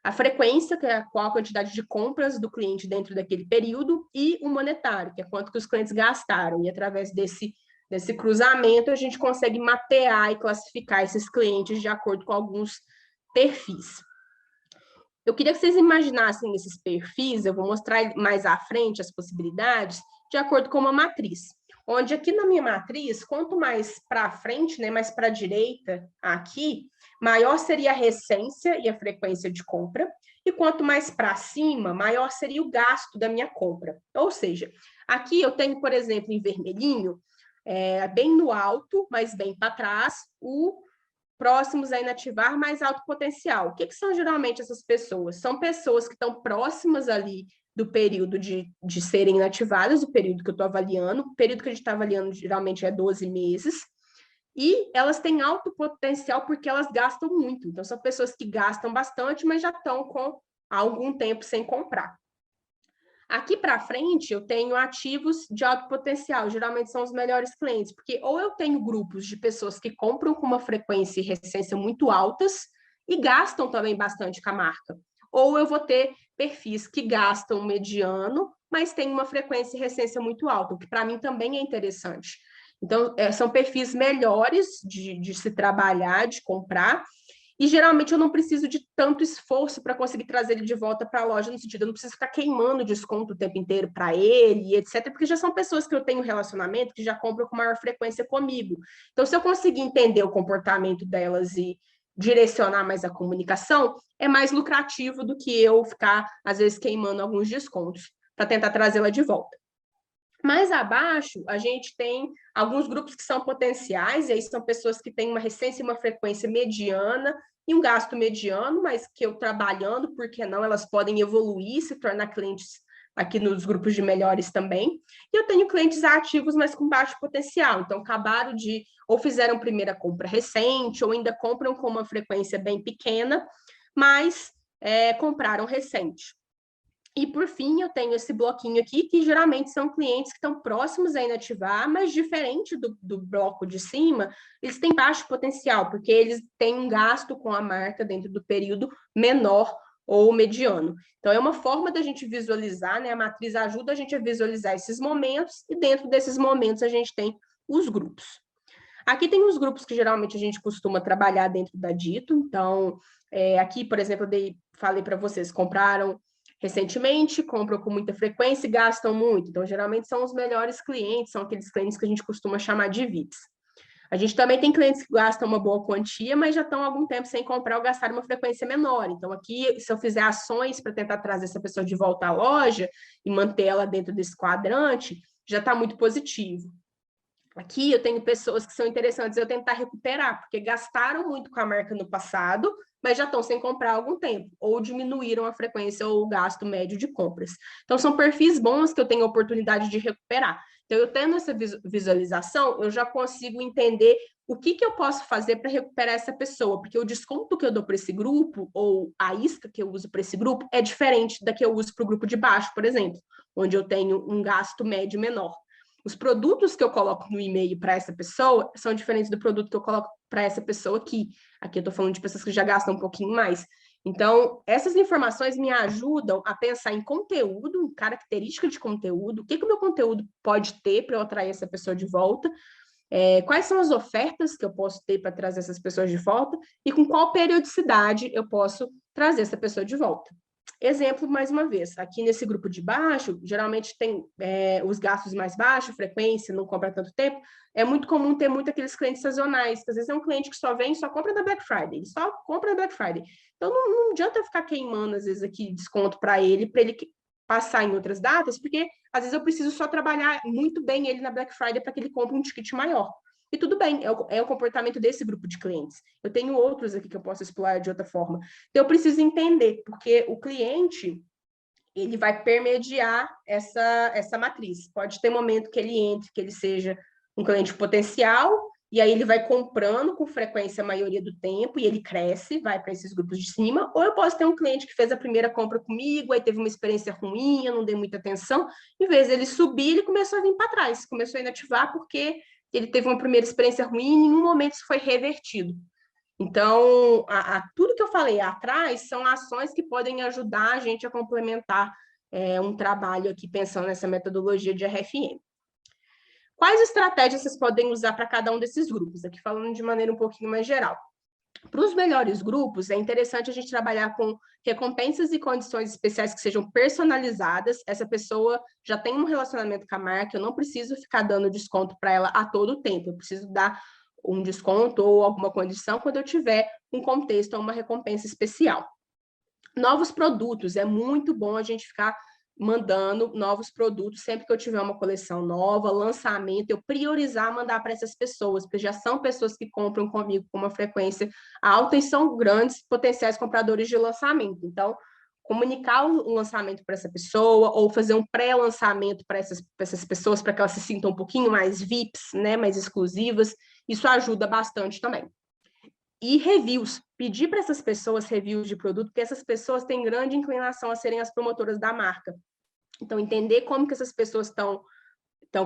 a frequência, que é qual a quantidade de compras do cliente dentro daquele período, e o monetário, que é quanto que os clientes gastaram. E através desse cruzamento, a gente consegue mapear e classificar esses clientes de acordo com alguns perfis. Eu queria que vocês imaginassem esses perfis, eu vou mostrar mais à frente as possibilidades, de acordo com uma matriz. Onde aqui na minha matriz, quanto mais para frente, né, mais para a direita aqui, maior seria a recência e a frequência de compra, e quanto mais para cima, maior seria o gasto da minha compra. Ou seja, aqui eu tenho, por exemplo, em vermelhinho, bem no alto, mas bem para trás, o próximos a inativar, mais alto potencial. O que são geralmente essas pessoas? São pessoas que estão próximas ali do período de serem inativadas, o período que eu estou avaliando. O período que a gente está avaliando geralmente é 12 meses. E elas têm alto potencial porque elas gastam muito. Então, são pessoas que gastam bastante, mas já estão com algum tempo sem comprar. Aqui para frente, eu tenho ativos de alto potencial, geralmente são os melhores clientes, porque ou eu tenho grupos de pessoas que compram com uma frequência e recência muito altas e gastam também bastante com a marca, ou eu vou ter perfis que gastam mediano, mas têm uma frequência e recência muito alta, o que para mim também é interessante. Então, são perfis melhores de se trabalhar, de comprar, e geralmente eu não preciso de tanto esforço para conseguir trazer ele de volta para a loja, no sentido, eu não preciso ficar queimando desconto o tempo inteiro para ele, etc., porque já são pessoas que eu tenho relacionamento, que já compram com maior frequência comigo. Então, se eu conseguir entender o comportamento delas e direcionar mais a comunicação, é mais lucrativo do que eu ficar, às vezes, queimando alguns descontos para tentar trazê-la de volta. Mais abaixo, a gente tem alguns grupos que são potenciais, e aí são pessoas que têm uma recência e uma frequência mediana e um gasto mediano, mas que eu trabalhando, por que não, elas podem evoluir, se tornar clientes aqui nos grupos de melhores também. E eu tenho clientes ativos, mas com baixo potencial, então acabaram de, ou fizeram primeira compra recente, ou ainda compram com uma frequência bem pequena, mas compraram recente. E, por fim, eu tenho esse bloquinho aqui, que geralmente são clientes que estão próximos a inativar, mas diferente do bloco de cima, eles têm baixo potencial, porque eles têm um gasto com a marca dentro do período menor ou mediano. Então, é uma forma da gente visualizar, né? A matriz ajuda a gente a visualizar esses momentos, e dentro desses momentos a gente tem os grupos. Aqui tem os grupos que geralmente a gente costuma trabalhar dentro da Dito. Então, aqui, por exemplo, falei para vocês, compraram recentemente, compram com muita frequência e gastam muito. Então, geralmente, são os melhores clientes, são aqueles clientes que a gente costuma chamar de VIPs. A gente também tem clientes que gastam uma boa quantia, mas já estão há algum tempo sem comprar ou gastar uma frequência menor. Então, aqui, se eu fizer ações para tentar trazer essa pessoa de volta à loja e manter ela dentro desse quadrante, já está muito positivo. Aqui eu tenho pessoas que são interessantes eu tentar recuperar, porque gastaram muito com a marca no passado, mas já estão sem comprar há algum tempo, ou diminuíram a frequência ou o gasto médio de compras. Então, são perfis bons que eu tenho a oportunidade de recuperar. Então, eu tendo essa visualização, eu já consigo entender o que eu posso fazer para recuperar essa pessoa, porque o desconto que eu dou para esse grupo, ou a isca que eu uso para esse grupo, é diferente da que eu uso para o grupo de baixo, por exemplo, onde eu tenho um gasto médio menor. Os produtos que eu coloco no e-mail para essa pessoa são diferentes do produto que eu coloco para essa pessoa aqui. Aqui eu estou falando de pessoas que já gastam um pouquinho mais. Então, essas informações me ajudam a pensar em conteúdo, em característica de conteúdo, o que o meu conteúdo pode ter para eu atrair essa pessoa de volta, quais são as ofertas que eu posso ter para trazer essas pessoas de volta e com qual periodicidade eu posso trazer essa pessoa de volta. Exemplo, mais uma vez, aqui nesse grupo de baixo, geralmente tem os gastos mais baixos, frequência, não compra tanto tempo. É muito comum ter muito aqueles clientes sazonais, que às vezes é um cliente que só vem e só compra na Black Friday, ele só compra na Black Friday. Então, não adianta eu ficar queimando, às vezes, aqui desconto para ele passar em outras datas, porque às vezes eu preciso só trabalhar muito bem ele na Black Friday para que ele compre um ticket maior. E tudo bem, é o comportamento desse grupo de clientes. Eu tenho outros aqui que eu posso explorar de outra forma. Então, eu preciso entender, porque o cliente, ele vai permediar essa matriz. Pode ter momento que ele entre, que ele seja um cliente potencial, e aí ele vai comprando com frequência a maioria do tempo, e ele cresce, vai para esses grupos de cima, ou eu posso ter um cliente que fez a primeira compra comigo, aí teve uma experiência ruim, eu não dei muita atenção, em vez dele subir, ele começou a vir para trás, começou a inativar porque ele teve uma primeira experiência ruim e em nenhum momento isso foi revertido. Então, tudo que eu falei atrás são ações que podem ajudar a gente a complementar um trabalho aqui pensando nessa metodologia de RFM. Quais estratégias vocês podem usar para cada um desses grupos? Aqui falando de maneira um pouquinho mais geral. Para os melhores grupos, é interessante a gente trabalhar com recompensas e condições especiais que sejam personalizadas. Essa pessoa já tem um relacionamento com a marca, eu não preciso ficar dando desconto para ela a todo tempo, eu preciso dar um desconto ou alguma condição quando eu tiver um contexto ou uma recompensa especial. Novos produtos, é muito bom a gente ficar mandando novos produtos sempre que eu tiver uma coleção nova, lançamento, eu priorizar mandar para essas pessoas, porque já são pessoas que compram comigo com uma frequência alta e são grandes potenciais compradores de lançamento. Então, comunicar o lançamento para essa pessoa ou fazer um pré-lançamento para essas pessoas, para que elas se sintam um pouquinho mais VIPs, né, mais exclusivas, isso ajuda bastante também. E reviews, pedir para essas pessoas reviews de produto, porque essas pessoas têm grande inclinação a serem as promotoras da marca. Então, entender como que essas pessoas estão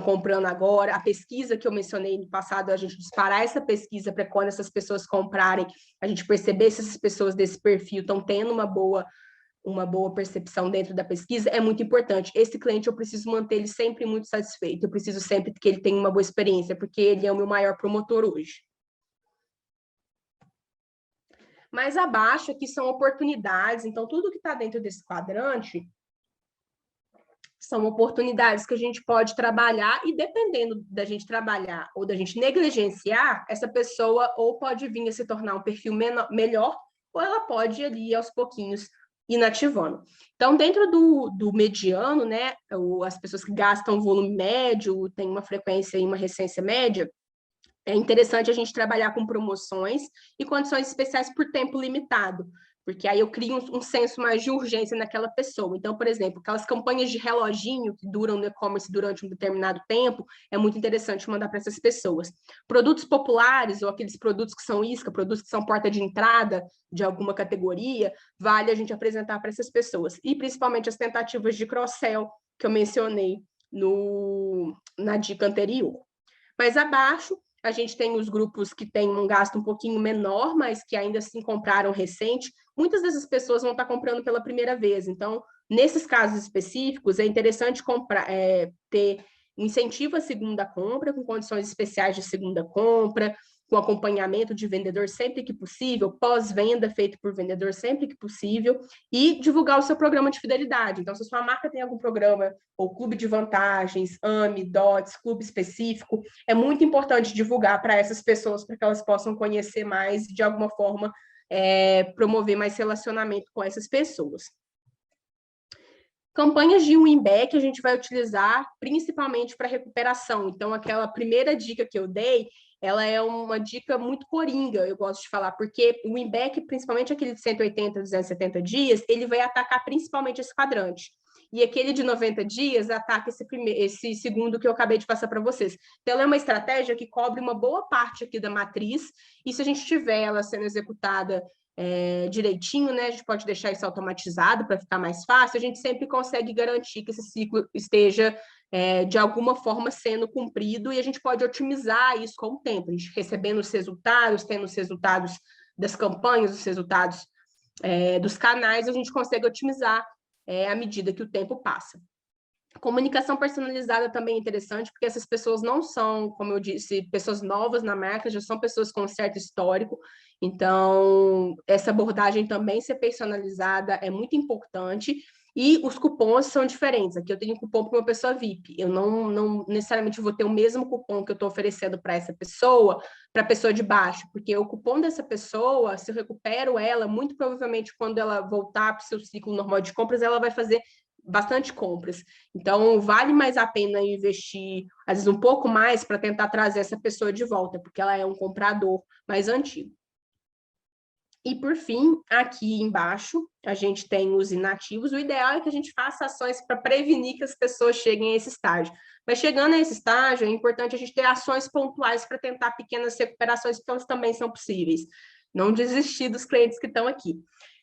comprando agora, a pesquisa que eu mencionei no passado, a gente disparar essa pesquisa para quando essas pessoas comprarem, a gente perceber se essas pessoas desse perfil estão tendo uma boa percepção dentro da pesquisa, é muito importante. Esse cliente, eu preciso manter ele sempre muito satisfeito, eu preciso sempre que ele tenha uma boa experiência, porque ele é o meu maior promotor hoje. Mais abaixo aqui são oportunidades, então tudo que está dentro desse quadrante são oportunidades que a gente pode trabalhar e dependendo da gente trabalhar ou da gente negligenciar, essa pessoa ou pode vir a se tornar um perfil melhor ou ela pode ali aos pouquinhos inativando. Então, dentro do mediano, né, as pessoas que gastam volume médio, têm uma frequência e uma recência média, é interessante a gente trabalhar com promoções e condições especiais por tempo limitado, porque aí eu crio um senso mais de urgência naquela pessoa. Então, por exemplo, aquelas campanhas de reloginho que duram no e-commerce durante um determinado tempo, é muito interessante mandar para essas pessoas. Produtos populares ou aqueles produtos que são isca, produtos que são porta de entrada de alguma categoria, vale a gente apresentar para essas pessoas. E principalmente as tentativas de cross-sell que eu mencionei na dica anterior. Mais abaixo, a gente tem os grupos que têm um gasto um pouquinho menor, mas que ainda assim compraram recente. Muitas dessas pessoas vão estar comprando pela primeira vez. Então, nesses casos específicos, é interessante ter um incentivo à segunda compra, com condições especiais de segunda compra, com acompanhamento de vendedor sempre que possível, pós-venda feito por vendedor sempre que possível, e divulgar o seu programa de fidelidade. Então, se a sua marca tem algum programa, ou clube de vantagens, AME, DOTS, clube específico, é muito importante divulgar para essas pessoas, para que elas possam conhecer mais e, de alguma forma, promover mais relacionamento com essas pessoas. Campanhas de win-back a gente vai utilizar principalmente para recuperação. Então, aquela primeira dica que eu dei, ela é uma dica muito coringa, eu gosto de falar, porque o win-back, principalmente aquele de 180, 270 dias, ele vai atacar principalmente esse quadrante. E aquele de 90 dias ataca esse segundo que eu acabei de passar para vocês. Então, ela é uma estratégia que cobre uma boa parte aqui da matriz, e se a gente tiver ela sendo executada direitinho, né? A gente pode deixar isso automatizado para ficar mais fácil, a gente sempre consegue garantir que esse ciclo esteja, de alguma forma, sendo cumprido, e a gente pode otimizar isso com o tempo, a gente recebendo os resultados, tendo os resultados das campanhas, os resultados dos canais, a gente consegue otimizar à medida que o tempo passa. Comunicação personalizada também é interessante, porque essas pessoas não são, como eu disse, pessoas novas na marca, já são pessoas com um certo histórico, então essa abordagem também ser personalizada é muito importante, e os cupons são diferentes. Aqui eu tenho um cupom para uma pessoa VIP, eu não necessariamente vou ter o mesmo cupom que eu estou oferecendo para essa pessoa, para a pessoa de baixo, porque o cupom dessa pessoa, se eu recupero ela, muito provavelmente quando ela voltar para o seu ciclo normal de compras, ela vai fazer bastante compras. Então, vale mais a pena investir, às vezes, um pouco mais para tentar trazer essa pessoa de volta, porque ela é um comprador mais antigo. E, por fim, aqui embaixo, a gente tem os inativos. O ideal é que a gente faça ações para prevenir que as pessoas cheguem a esse estágio. Mas, chegando a esse estágio, é importante a gente ter ações pontuais para tentar pequenas recuperações, porque elas também são possíveis. Não desistir dos clientes que estão aqui.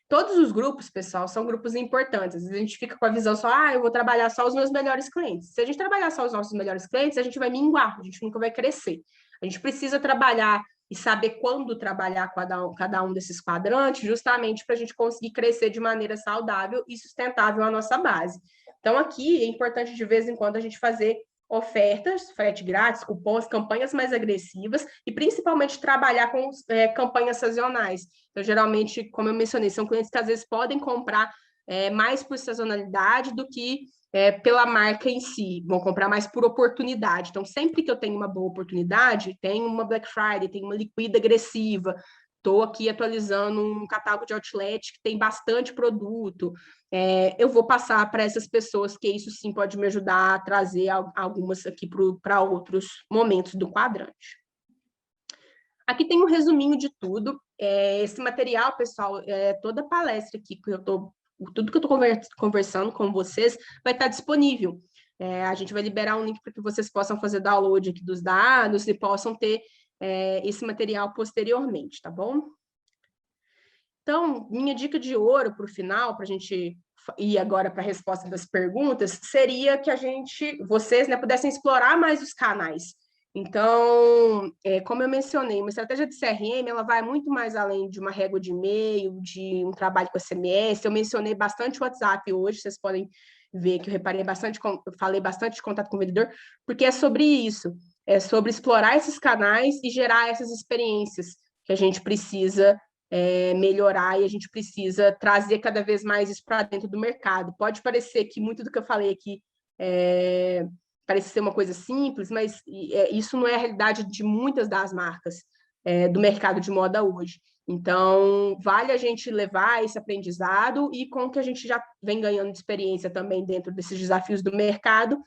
Todos os grupos, pessoal, são grupos importantes. Às vezes a gente fica com a visão só, eu vou trabalhar só os meus melhores clientes. Se a gente trabalhar só os nossos melhores clientes, a gente vai minguar, a gente nunca vai crescer. A gente precisa trabalhar e saber quando trabalhar cada um desses quadrantes, justamente para a gente conseguir crescer de maneira saudável e sustentável a nossa base. Então, aqui é importante, de vez em quando, a gente fazer ofertas, frete grátis, cupons, campanhas mais agressivas e, principalmente, trabalhar com campanhas sazonais. Então, geralmente, como eu mencionei, são clientes que, às vezes, podem comprar mais por sazonalidade do que pela marca em si, vão comprar mais por oportunidade. Então, sempre que eu tenho uma boa oportunidade, tem uma Black Friday, tem uma liquida agressiva, estou aqui atualizando um catálogo de outlet que tem bastante produto, eu vou passar para essas pessoas, que isso sim pode me ajudar a trazer algumas aqui para outros momentos do quadrante. Aqui tem um resuminho de tudo. Esse material, pessoal, toda a palestra aqui que eu estou, tudo que eu estou conversando com vocês vai estar disponível. A gente vai liberar um link para que vocês possam fazer download aqui dos dados e possam ter esse material posteriormente, tá bom? Então, minha dica de ouro para o final, para a gente ir agora para a resposta das perguntas, seria que vocês, pudessem explorar mais os canais. Então, como eu mencionei, uma estratégia de CRM, ela vai muito mais além de uma régua de e-mail, de um trabalho com SMS. Eu mencionei bastante o WhatsApp hoje, vocês podem ver que eu falei bastante de contato com o vendedor, porque é sobre isso, é sobre explorar esses canais e gerar essas experiências que a gente precisa melhorar, e a gente precisa trazer cada vez mais isso para dentro do mercado. Pode parecer que muito do que eu falei aqui parece ser uma coisa simples, mas isso não é a realidade de muitas das marcas do mercado de moda hoje. Então, vale a gente levar esse aprendizado, e com o que a gente já vem ganhando de experiência também dentro desses desafios do mercado,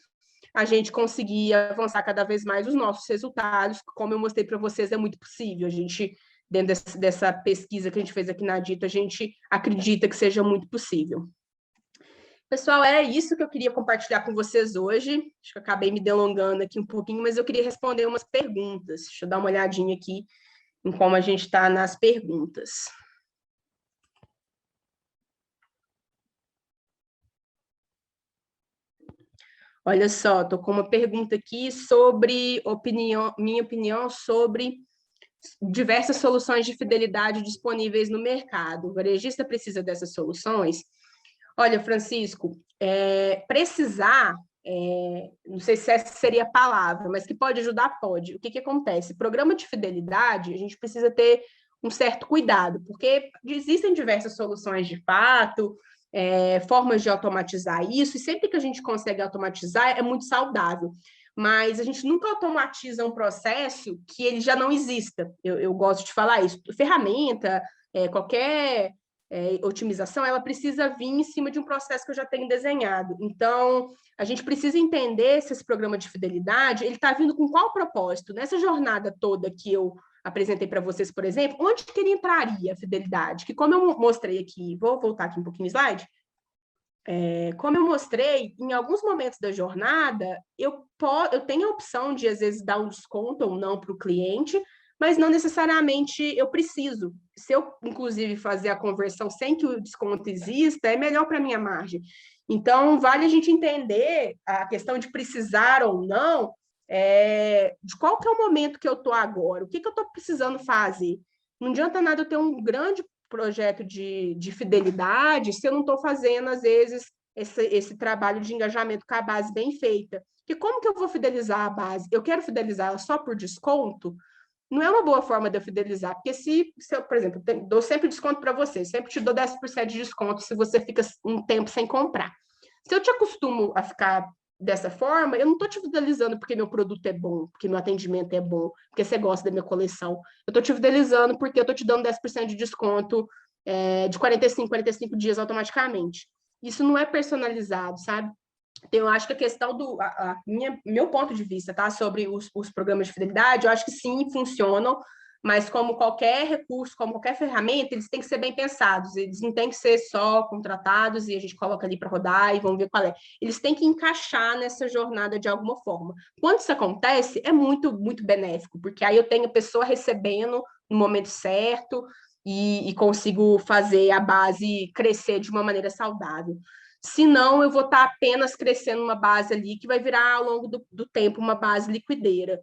a gente conseguir avançar cada vez mais os nossos resultados. Como eu mostrei para vocês, é muito possível. A gente, dentro dessa pesquisa que a gente fez aqui na Dito, a gente acredita que seja muito possível. Pessoal, é isso que eu queria compartilhar com vocês hoje. Acho que eu acabei me delongando aqui um pouquinho, mas eu queria responder umas perguntas. Deixa eu dar uma olhadinha aqui em como a gente está nas perguntas. Olha só, estou com uma pergunta aqui sobre minha opinião sobre diversas soluções de fidelidade disponíveis no mercado. O varejista precisa dessas soluções? Olha, Francisco, precisar não sei se essa seria a palavra, mas que pode ajudar, pode. O que, que acontece? Programa de fidelidade, a gente precisa ter um certo cuidado, porque existem diversas soluções de fato, formas de automatizar isso, e sempre que a gente consegue automatizar, é muito saudável. Mas a gente nunca automatiza um processo que ele já não exista. Eu gosto de falar isso. Ferramenta, qualquer otimização, ela precisa vir em cima de um processo que eu já tenho desenhado. Então, a gente precisa entender se esse programa de fidelidade ele está vindo com qual propósito. Nessa jornada toda que eu apresentei para vocês, por exemplo, onde que ele entraria a fidelidade? Que como eu mostrei aqui, vou voltar aqui um pouquinho o slide, como eu mostrei, em alguns momentos da jornada, eu tenho a opção de, às vezes, dar um desconto ou não para o cliente, mas não necessariamente eu preciso. Se eu, inclusive, fazer a conversão sem que o desconto exista, é melhor para a minha margem. Então, vale a gente entender a questão de precisar ou não, de qual que é o momento que eu estou agora, o que eu estou precisando fazer. Não adianta nada eu ter um grande projeto de fidelidade se eu não estou fazendo, às vezes, esse trabalho de engajamento com a base bem feita. Porque como que eu vou fidelizar a base? Eu quero fidelizar ela só por desconto? Não é uma boa forma de eu fidelizar, porque se eu, por exemplo, dou sempre desconto para você, sempre te dou 10% de desconto se você fica um tempo sem comprar. Se eu te acostumo a ficar dessa forma, eu não estou te fidelizando porque meu produto é bom, porque meu atendimento é bom, porque você gosta da minha coleção. Eu estou te fidelizando porque eu estou te dando 10% de desconto de 45 dias automaticamente. Isso não é personalizado, sabe? Então, eu acho que a questão meu ponto de vista, tá, sobre os programas de fidelidade, eu acho que sim, funcionam, mas como qualquer recurso, como qualquer ferramenta, eles têm que ser bem pensados, eles não têm que ser só contratados e a gente coloca ali para rodar e vamos ver qual é. Eles têm que encaixar nessa jornada de alguma forma. Quando isso acontece, é muito, muito benéfico, porque aí eu tenho a pessoa recebendo no momento certo e consigo fazer a base crescer de uma maneira saudável. Senão, eu vou estar apenas crescendo uma base ali que vai virar, ao longo do tempo, uma base liquideira.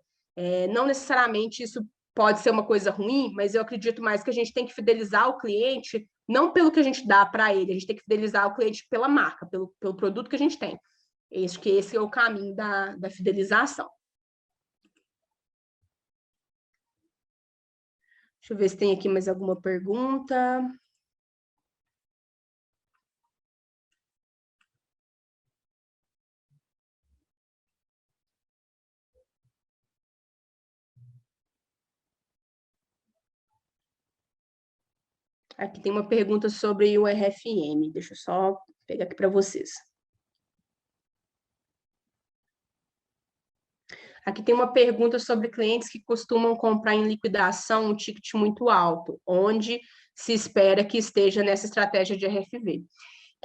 Não necessariamente isso pode ser uma coisa ruim, mas eu acredito mais que a gente tem que fidelizar o cliente, não pelo que a gente dá para ele, a gente tem que fidelizar o cliente pela marca, pelo produto que a gente tem. Acho que esse é o caminho da fidelização. Deixa eu ver se tem aqui mais alguma pergunta. Aqui tem uma pergunta sobre o RFM. Deixa eu só pegar aqui para vocês. Aqui tem uma pergunta sobre clientes que costumam comprar em liquidação um ticket muito alto, onde se espera que esteja nessa estratégia de RFV.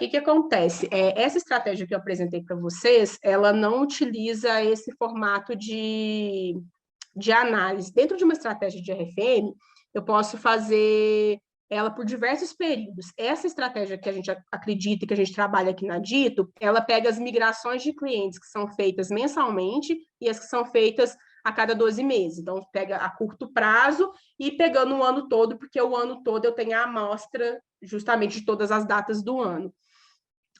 O que acontece? Essa estratégia que eu apresentei para vocês, ela não utiliza esse formato de análise. Dentro de uma estratégia de RFM, eu posso fazer ela por diversos períodos. Essa estratégia que a gente acredita e que a gente trabalha aqui na Dito, ela pega as migrações de clientes que são feitas mensalmente e as que são feitas a cada 12 meses. Então, pega a curto prazo e pegando o ano todo, porque o ano todo eu tenho a amostra justamente de todas as datas do ano.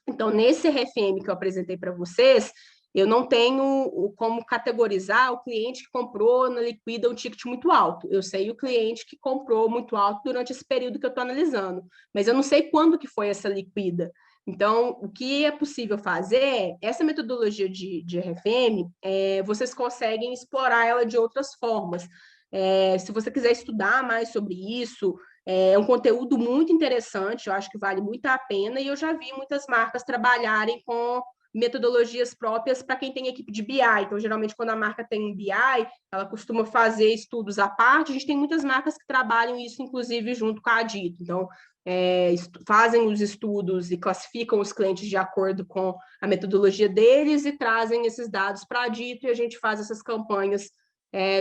Então, nesse RFM que eu apresentei para vocês, eu não tenho como categorizar o cliente que comprou na liquida um ticket muito alto. Eu sei o cliente que comprou muito alto durante esse período que eu estou analisando, mas eu não sei quando que foi essa liquida. Então, o que é possível fazer, essa metodologia de RFM, vocês conseguem explorar ela de outras formas. Se você quiser estudar mais sobre isso, é um conteúdo muito interessante, eu acho que vale muito a pena, e eu já vi muitas marcas trabalharem com metodologias próprias para quem tem equipe de BI. Então, geralmente, quando a marca tem um BI, ela costuma fazer estudos à parte. A gente tem muitas marcas que trabalham isso, inclusive, junto com a Dito. Então, fazem os estudos e classificam os clientes de acordo com a metodologia deles e trazem esses dados para a Dito e a gente faz essas campanhas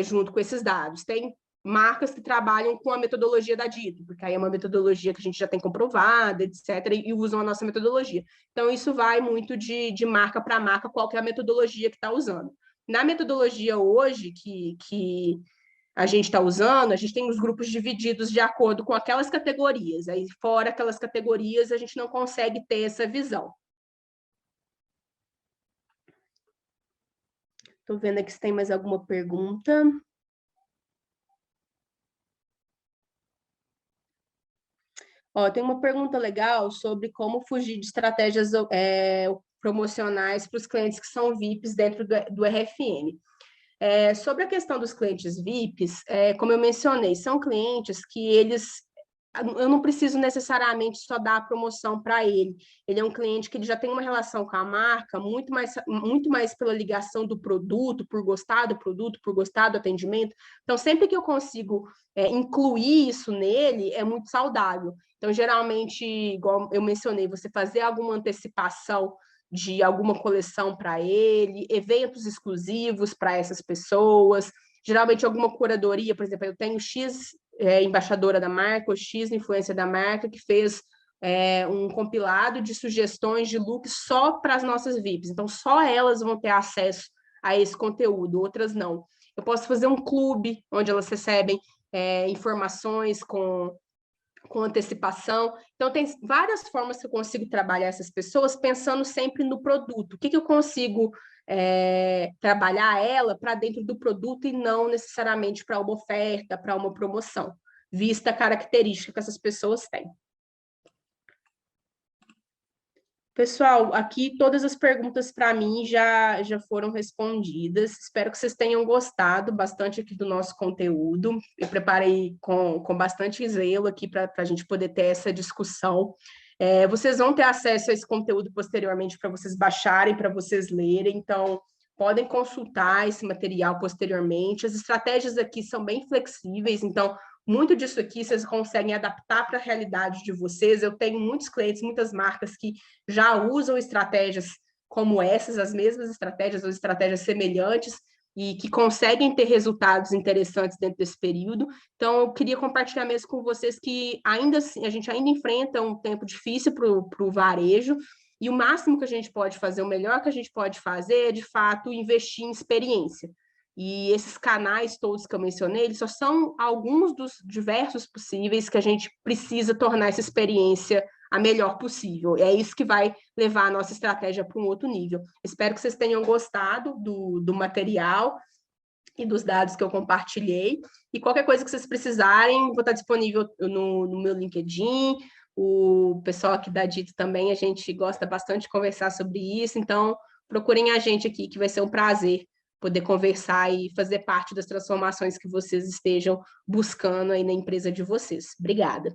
junto com esses dados. Tem marcas que trabalham com a metodologia da Dito, porque aí é uma metodologia que a gente já tem comprovada, etc., e usam a nossa metodologia. Então, isso vai muito de marca para marca, qual que é a metodologia que está usando. Na metodologia hoje que a gente está usando, a gente tem os grupos divididos de acordo com aquelas categorias. Aí, fora aquelas categorias, a gente não consegue ter essa visão. Estou vendo aqui se tem mais alguma pergunta. Ó, tem uma pergunta legal sobre como fugir de estratégias promocionais para os clientes que são VIPs dentro do RFM. Sobre a questão dos clientes VIPs, como eu mencionei, são clientes que eu não preciso necessariamente só dar a promoção para ele. Ele é um cliente que ele já tem uma relação com a marca muito mais pela ligação do produto, por gostar do produto, por gostar do atendimento. Então, sempre que eu consigo incluir isso nele, é muito saudável. Então, geralmente, igual eu mencionei, você fazer alguma antecipação de alguma coleção para ele, eventos exclusivos para essas pessoas, geralmente alguma curadoria, por exemplo, eu tenho X embaixadora da marca, ou X influência da marca, que fez um compilado de sugestões de looks só para as nossas VIPs. Então, só elas vão ter acesso a esse conteúdo, outras não. Eu posso fazer um clube onde elas recebem informações com antecipação. Então, tem várias formas que eu consigo trabalhar essas pessoas pensando sempre no produto. O que eu consigo trabalhar ela para dentro do produto e não necessariamente para uma oferta, para uma promoção, vista a característica que essas pessoas têm. Pessoal, aqui todas as perguntas para mim já foram respondidas. Espero que vocês tenham gostado bastante aqui do nosso conteúdo. Eu preparei com bastante zelo aqui para a gente poder ter essa discussão. Vocês vão ter acesso a esse conteúdo posteriormente para vocês baixarem, para vocês lerem. Então, podem consultar esse material posteriormente. As estratégias aqui são bem flexíveis, então muito disso aqui vocês conseguem adaptar para a realidade de vocês. Eu tenho muitos clientes, muitas marcas que já usam estratégias como essas, as mesmas estratégias ou estratégias semelhantes, e que conseguem ter resultados interessantes dentro desse período. Então, eu queria compartilhar mesmo com vocês que ainda assim, a gente ainda enfrenta um tempo difícil para o varejo, e o máximo que a gente pode fazer, o melhor que a gente pode fazer é, de fato, investir em experiência. E esses canais todos que eu mencionei, eles só são alguns dos diversos possíveis que a gente precisa tornar essa experiência a melhor possível. É isso que vai levar a nossa estratégia para um outro nível. Espero que vocês tenham gostado do material e dos dados que eu compartilhei. E qualquer coisa que vocês precisarem, vou estar disponível no meu LinkedIn. O pessoal aqui da Dito também, a gente gosta bastante de conversar sobre isso. Então, procurem a gente aqui, que vai ser um prazer poder conversar e fazer parte das transformações que vocês estejam buscando aí na empresa de vocês. Obrigada.